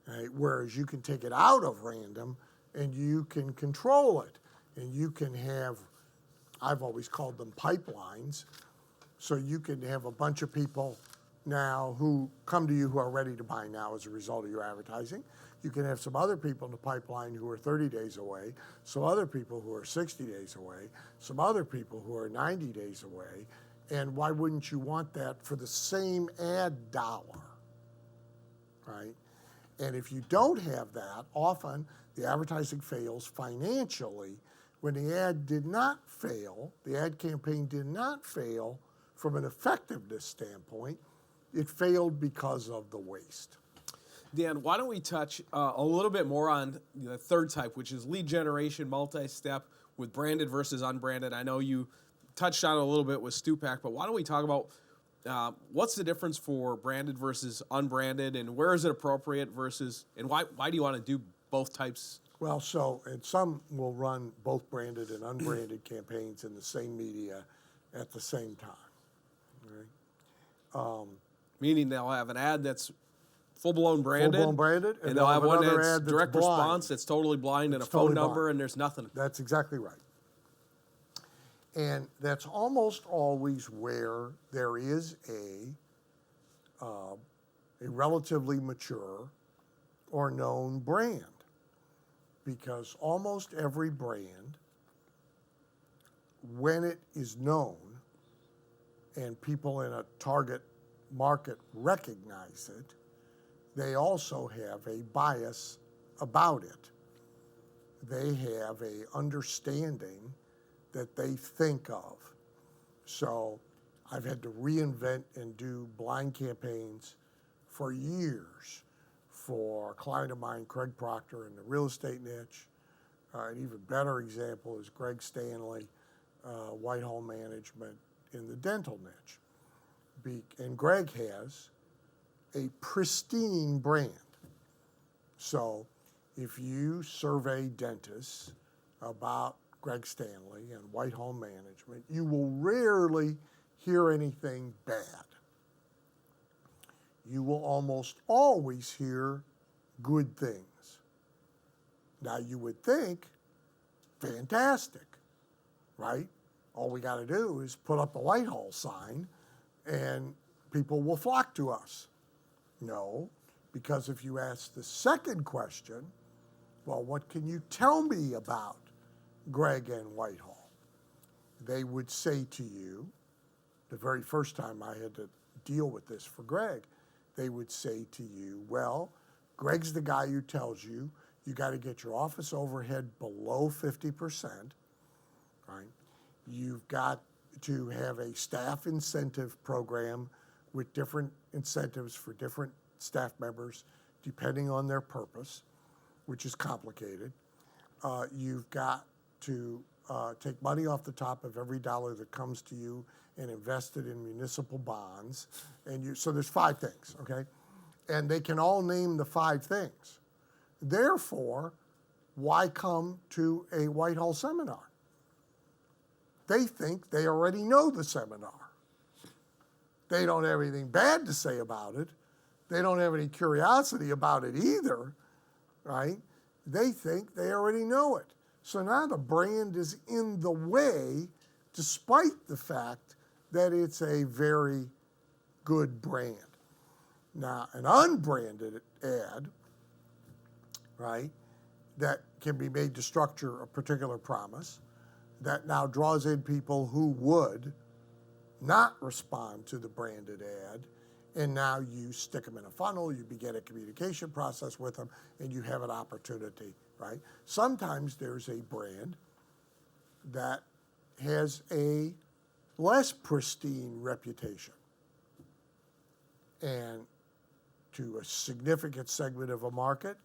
okay? Whereas you can take it out of random and you can control it. And you can have, I've always called them pipelines, so you can have a bunch of people now who come to you who are ready to buy now as a result of your advertising. You can have some other people in the pipeline who are 30 days away, some other people who are 60 days away, some other people who are 90 days away. And why wouldn't you want that for the same ad dollar, right? And if you don't have that, often the advertising fails financially when the ad did not fail, the ad campaign did not fail from an effectiveness standpoint. It failed because of the waste. Dan, why don't we touch a little bit more on the third type, which is lead generation, multi-step with branded versus unbranded. I know you touched on it a little bit with Stupak, but why don't we talk about what's the difference for branded versus unbranded, and where is it appropriate versus, and why do you want to do both types? Well, so, and some will run both branded and unbranded campaigns in the same media at the same time, right? Meaning they'll have an ad that's full-blown branded, Full-blown branded, and they'll have one another that's ad that's direct blind. response that's totally blind and a totally phone number, blind. and there's nothing. That's exactly right. And that's almost always where there is a relatively mature or known brand. Because almost every brand, when it is known and people in a target market recognize it, they also have a bias about it. They have a understanding that they think of. So I've had to reinvent and do blind campaigns for years for a client of mine, Craig Proctor, in the real estate niche. An even better example is Greg Stanley, Whitehall Management, in the dental niche. And Greg has a pristine brand. So if you survey dentists about Greg Stanley and Whitehall Management, you will rarely hear anything bad. You will almost always hear good things. Now you would think, fantastic, right? All we got to do is put up a Whitehall sign and people will flock to us. No, because if you ask the second question, well, what can you tell me about Greg and Whitehall? They would say to you, the very first time I had to deal with this for Greg, they would say to you, well, Greg's the guy who tells you you got to get your office overhead below 50%, right? You've got to have a staff incentive program with different incentives for different staff members depending on their purpose. which is complicated. You've got to take money off the top of every dollar that comes to you and invest it in municipal bonds. So there's 5 things, okay? And they can all name the 5 things. Therefore, why come to a Whitehall seminar? They think they already know the seminar. They don't have anything bad to say about it. They don't have any curiosity about it either, right? They think they already know it. So now the brand is in the way, despite the fact that it's a very good brand. Now, an unbranded ad, right, that can be made to structure a particular promise, that now draws in people who would not respond to the branded ad, and now you stick them in a funnel, you begin a communication process with them, and you have an opportunity, right? Sometimes there's a brand that has a less pristine reputation, and to a significant segment of a market,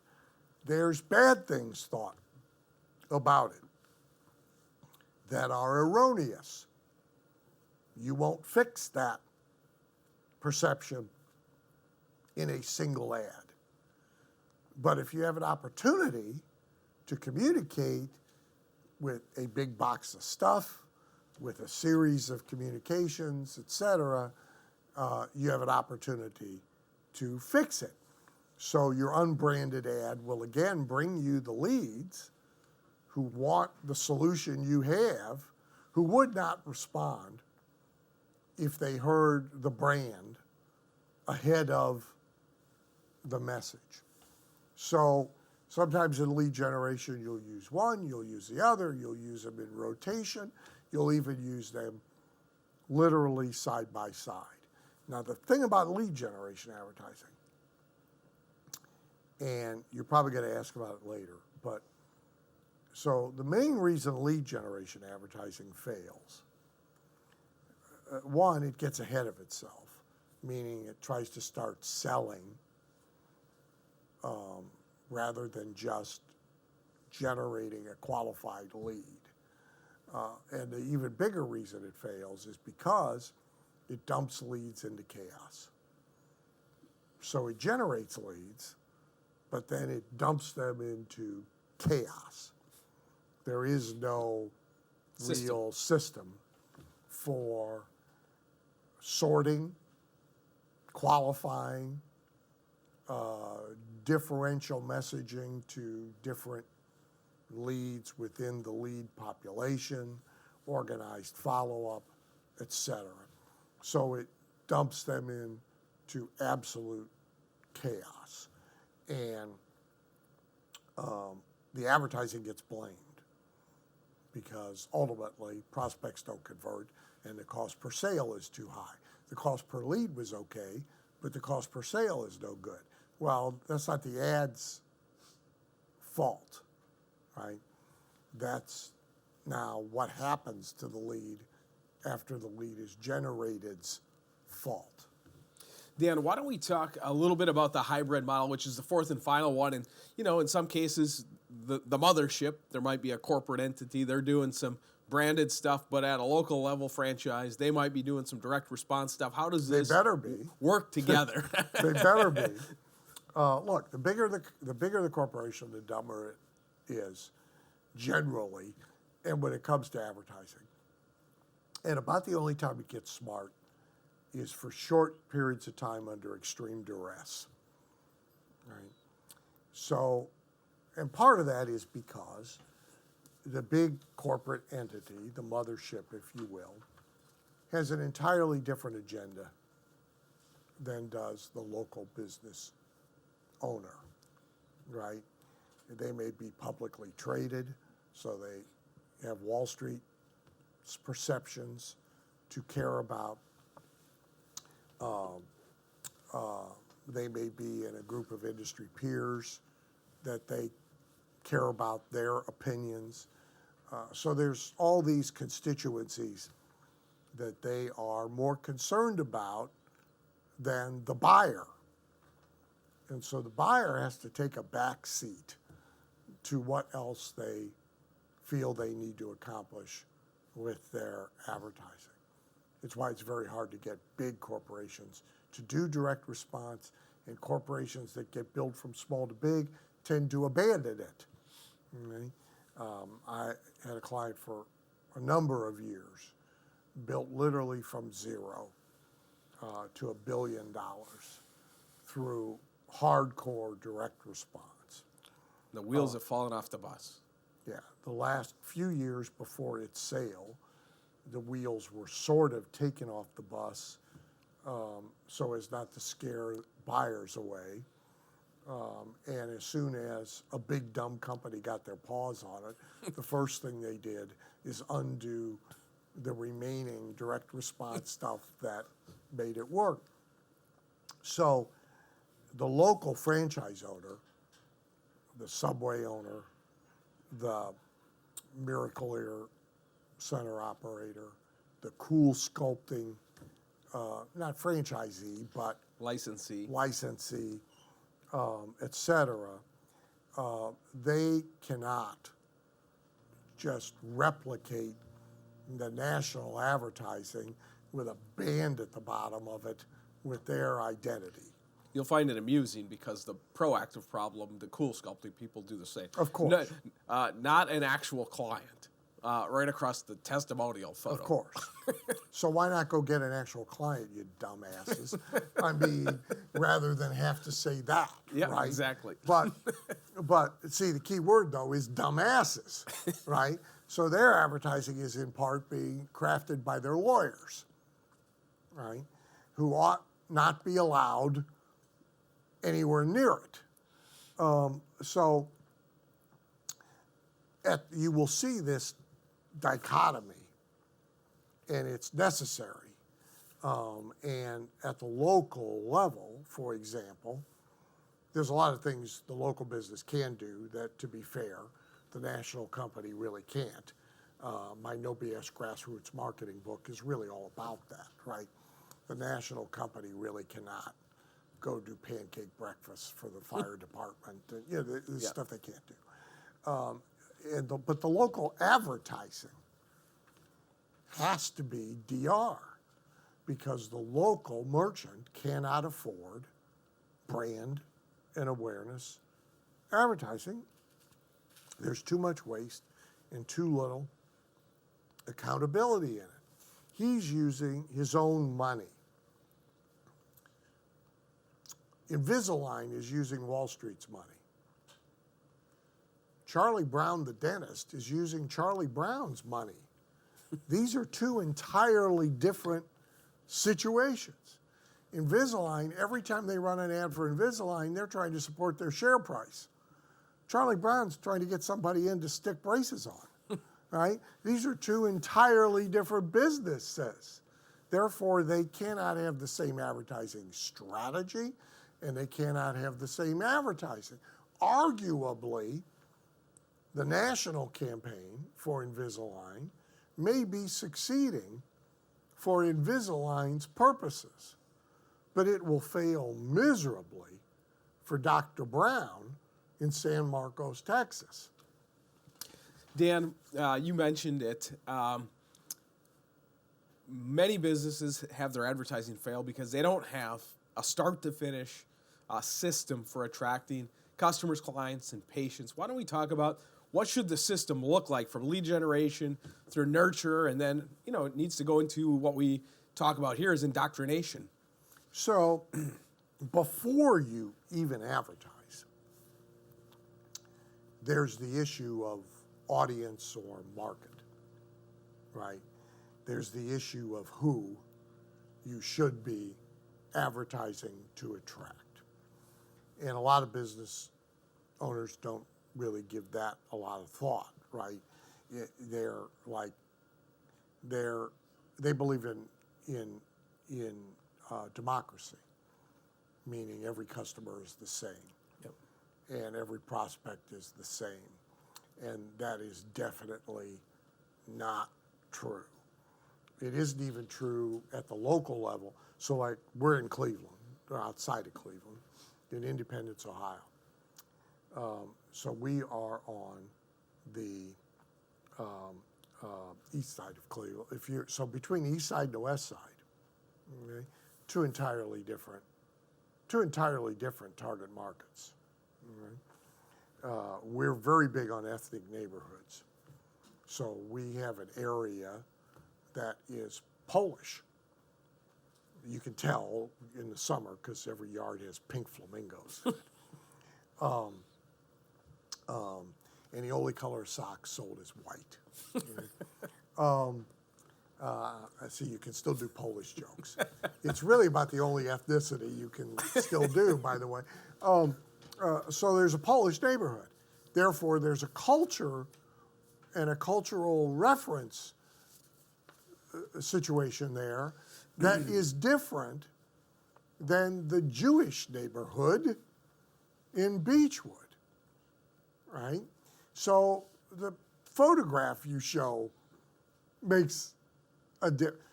there's bad things thought about it that are erroneous. You won't fix that perception in a single ad. But if you have an opportunity to communicate with a big box of stuff, with a series of communications, etc., you have an opportunity to fix it. So your unbranded ad will again bring you the leads who want the solution you have, who would not respond if they heard the brand ahead of the message. So sometimes in lead generation, you'll use one, you'll use the other, you'll use them in rotation, you'll even use them literally side by side. Now, the thing about lead generation advertising, and you're probably going to ask about it later, but so the main reason lead generation advertising fails, one, it gets ahead of itself, meaning it tries to start selling rather than just generating a qualified lead. And the even bigger reason it fails is because it dumps leads into chaos. So it generates leads, but then it dumps them into chaos. There is no real system for sorting, qualifying, differential messaging to different leads within the lead population, organized follow-up, etc. So it dumps them into absolute chaos. And the advertising gets blamed because ultimately prospects don't convert and the cost per sale is too high. The cost per lead was okay, but the cost per sale is no good. Well, that's not the ad's fault, right? That's now what happens to the lead after the lead is generated's fault. Dan, why don't we talk a little bit about the hybrid model, which is the fourth and final one. And, in some cases, the mothership, there might be a corporate entity, they're doing some branded stuff, but at a local level franchise, they might be doing some direct response stuff. How does this work together? They better be. Look, the bigger the corporation, the dumber it is, generally, and when it comes to advertising. And about the only time it gets smart is for short periods of time under extreme duress, right? So, and part of that is because the big corporate entity, the mothership, if you will, has an entirely different agenda than does the local business owner, right? They may be publicly traded, so they have Wall Street perceptions to care about. They may be in a group of industry peers that they care about their opinions. So there's all these constituencies that they are more concerned about than the buyer. And so the buyer has to take a back seat to what else they feel they need to accomplish with their advertising. It's why it's very hard to get big corporations to do direct response, and corporations that get built from small to big tend to abandon it. Okay? I had a client for a number of years, built literally from zero to $1 billion through hardcore direct response. The wheels have fallen off the bus. Yeah, the last few years before its sale, the wheels were sort of taken off the bus so as not to scare buyers away. And as soon as a big dumb company got their paws on it, the first thing they did is undo the remaining direct response stuff that made it work. So the local franchise owner, the Subway owner, the Miracle Ear Center operator, the Cool Sculpting, not franchisee, but Licensee. et cetera, they cannot just replicate the national advertising with a band at the bottom of it with their identity. You'll find it amusing because the proactive problem, the cool sculpting people do the same. Of course. Not an actual client, right across the testimonial photo. Of course. So why not go get an actual client, you dumbasses? I mean, rather than have to say that, Yeah, right? exactly. But see, the key word, though, is dumbasses, right? So their advertising is in part being crafted by their lawyers, right, who ought not be allowed anywhere near it. So you will see this dichotomy, and it's necessary. And at the local level, for example, there's a lot of things the local business can do that, to be fair, the national company really can't. My No BS Grassroots Marketing book is really all about that, right? The national company really cannot go do pancake breakfast for the fire department. The stuff they can't do. But the local advertising has to be DR, because the local merchant cannot afford brand and awareness advertising. There's too much waste and too little accountability in it. He's using his own money. Invisalign is using Wall Street's money. Charlie Brown, the dentist, is using Charlie Brown's money. These are two entirely different situations. Invisalign, every time they run an ad for Invisalign, they're trying to support their share price. Charlie Brown's trying to get somebody in to stick braces on, right? These are two entirely different businesses. Therefore, they cannot have the same advertising strategy, and they cannot have the same advertising. Arguably, the national campaign for Invisalign may be succeeding for Invisalign's purposes, but it will fail miserably for Dr. Brown in San Marcos, Texas. Dan, you mentioned it. Many businesses have their advertising fail because they don't have a start-to-finish system for attracting customers, clients, and patients. Why don't we talk about what should the system look like from lead generation through nurture, and then, it needs to go into what we talk about here is indoctrination. So before you even advertise, there's the issue of audience or market, right? There's the issue of who you should be advertising to attract. And a lot of business owners don't really give that a lot of thought, right? They believe in democracy, meaning every customer is the same. Yep. And every prospect is the same. And that is definitely not true. It isn't even true at the local level. So we're in Cleveland, or outside of Cleveland, in Independence, Ohio. So we are on the east side of Cleveland. So between the east side and the west side, okay, two entirely different target markets. Okay? We're very big on ethnic neighborhoods. So we have an area that is Polish. You can tell in the summer because every yard has pink flamingos. And the only color socks sold is white. I see you can still do Polish jokes. It's really about the only ethnicity you can still do, by the way. So there's a Polish neighborhood. Therefore, there's a culture and a cultural reference situation there that is different than the Jewish neighborhood in Beechwood, right? So the photograph you show makes a difference.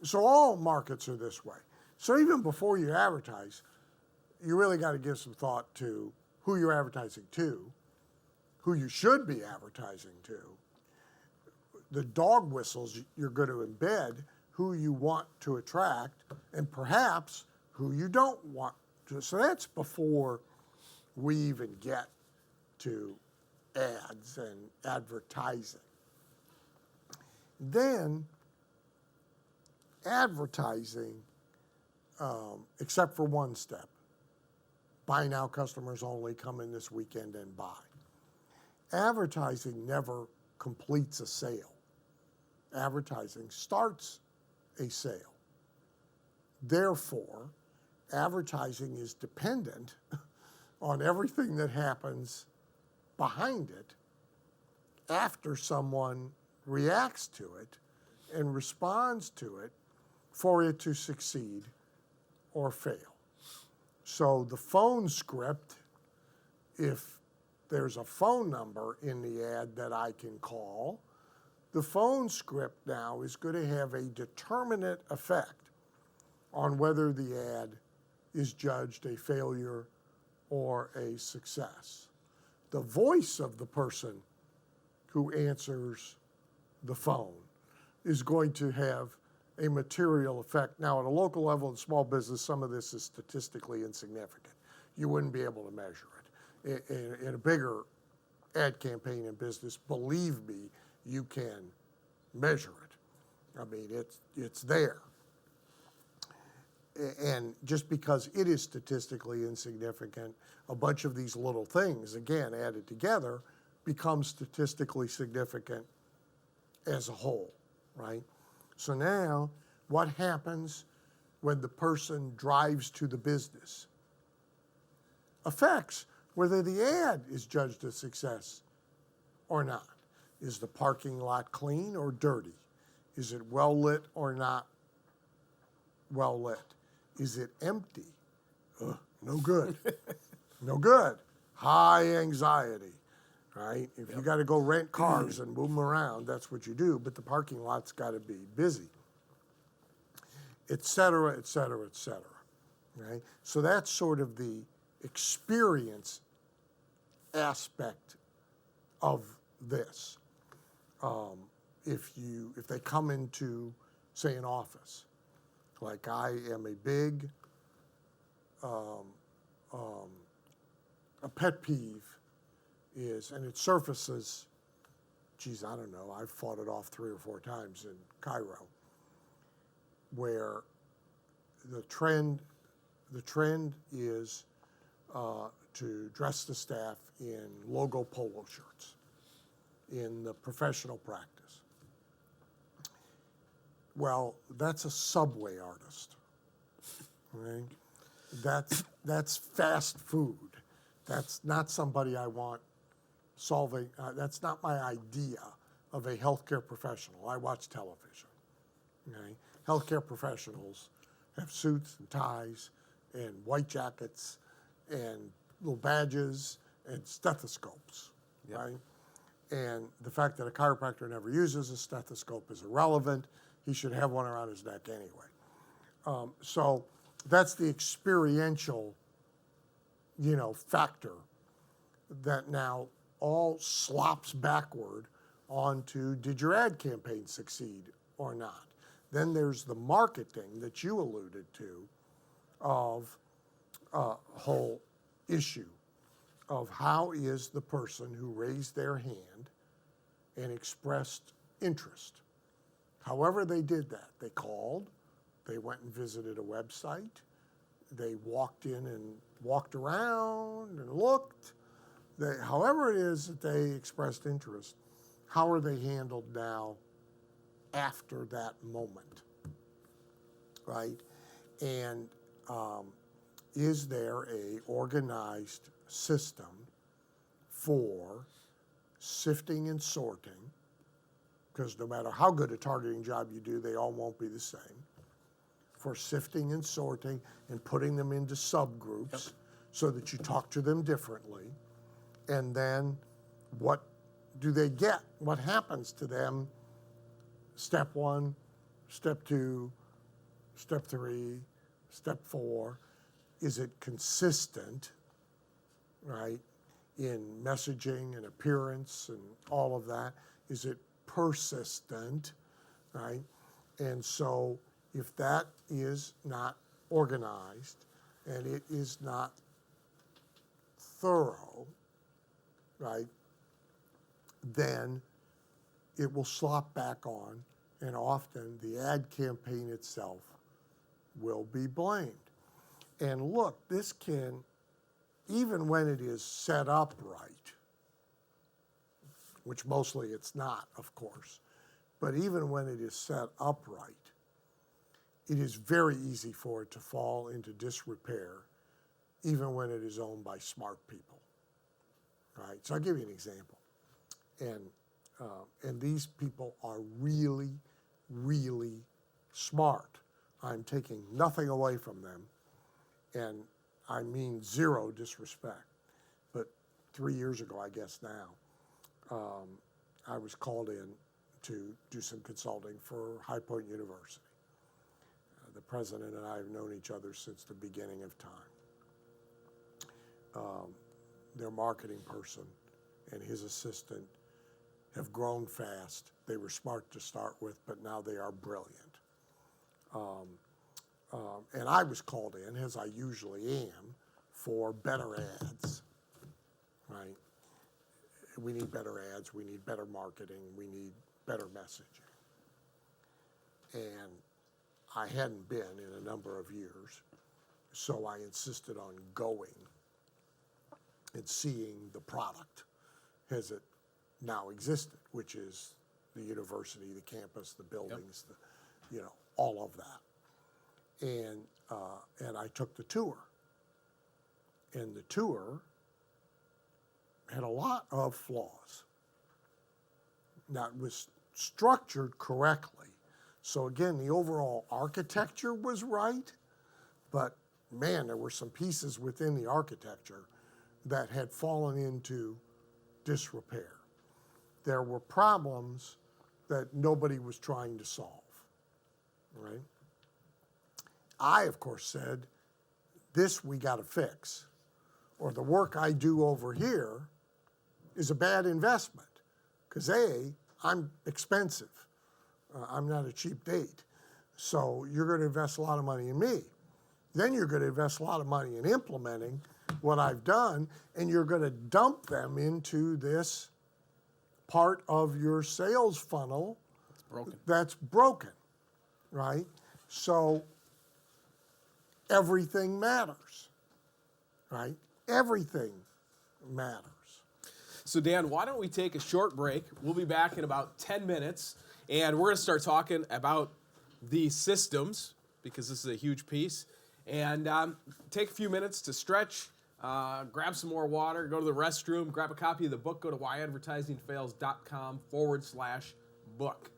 So all markets are this way. So even before you advertise, you really got to give some thought to who you're advertising to, who you should be advertising to, the dog whistles you're going to embed, who you want to attract, and perhaps who you don't want to. So that's before we even get to ads and advertising. Then advertising, except for one step, buy now, customers only, come in this weekend and buy. Advertising never completes a sale. Advertising starts a sale. Therefore, advertising is dependent on everything that happens behind it after someone reacts to it and responds to it for it to succeed or fail. So the phone script, if there's a phone number in the ad that I can call, the phone script now is going to have a determinate effect on whether the ad is judged a failure or a success. The voice of the person who answers the phone is going to have a material effect. Now, at a local level in small business, some of this is statistically insignificant. You wouldn't be able to measure it. In a bigger ad campaign in business, believe me, you can measure it. I mean, it's there. And just because it is statistically insignificant, a bunch of these little things, again, added together, become statistically significant as a whole, right? So now, what happens when the person drives to the business? Affects whether the ad is judged a success or not. Is the parking lot clean or dirty? Is it well lit or not well lit? Is it empty? No good. No good. High anxiety, right? If you got to go rent cars and move them around, that's what you do, but the parking lot's got to be busy, et cetera, et cetera, et cetera, right? So that's sort of the experience aspect of this. If they come into, say, an office, like I am a big, a pet peeve is, and it surfaces, geez, I don't know, I've fought it off 3 or 4 times in Cairo, where the trend is to dress the staff in logo polo shirts in the professional practice. Well, that's a Subway artist, right? That's fast food. That's not somebody I want solving. That's not my idea of a healthcare professional. I watch television. Okay? Healthcare professionals have suits and ties and white jackets and little badges and stethoscopes, yep. Right? And the fact that a chiropractor never uses a stethoscope is irrelevant. He should have one around his neck anyway. So that's the experiential, factor. that now all slops backward onto, did your ad campaign succeed or not? Then there's the marketing that you alluded to of a whole issue of how is the person who raised their hand and expressed interest. However they did that, they called, they went and visited a website, they walked in and walked around and looked. However it is that they expressed interest, how are they handled now after that moment, right? And is there a organized system for sifting and sorting? Because no matter how good a targeting job you do, they all won't be the same. For sifting and sorting and putting them into subgroups so that you talk to them differently. And then what do they get? What happens to them? Step 1, step 2, step 3, step 4. Is it consistent, right, in messaging and appearance and all of that? Is it persistent, right? And so if that is not organized and it is not thorough, right, then it will slop back on, and often the ad campaign itself will be blamed. And look, this can, even when it is set up right, which mostly it's not, of course, but even when it is set up right, it is very easy for it to fall into disrepair, even when it is owned by smart people, right? So I'll give you an example. And these people are really, really smart. I'm taking nothing away from them, and I mean zero disrespect. But 3 years ago, I guess now, I was called in to do some consulting for High Point University. The president and I have known each other since the beginning of time. Their marketing person and his assistant have grown fast. They were smart to start with, but now they are brilliant. And I was called in, as I usually am, for better ads, right? We need better ads, we need better marketing, we need better messaging. And I hadn't been in a number of years, so I insisted on going and seeing the product as it now existed, which is the university, the campus, the buildings, all of that. And I took the tour. And the tour had a lot of flaws. Now, it was structured correctly. So again, the overall architecture was right, but man, there were some pieces within the architecture that had fallen into disrepair. There were problems that nobody was trying to solve, right? I, of course, said, this we got to fix, or the work I do over here is a bad investment, because A, I'm expensive. I'm not a cheap date. So you're going to invest a lot of money in me. Then you're going to invest a lot of money in implementing what I've done, and you're going to dump them into this part of your sales funnel that's broken, right? So everything matters, right? Everything matters. So Dan, why don't we take a short break? We'll be back in about 10 minutes, and we're going to start talking about the systems, because this is a huge piece, and take a few minutes to stretch, grab some more water, go to the restroom, grab a copy of the book, go to whyadvertisingfails.com/book.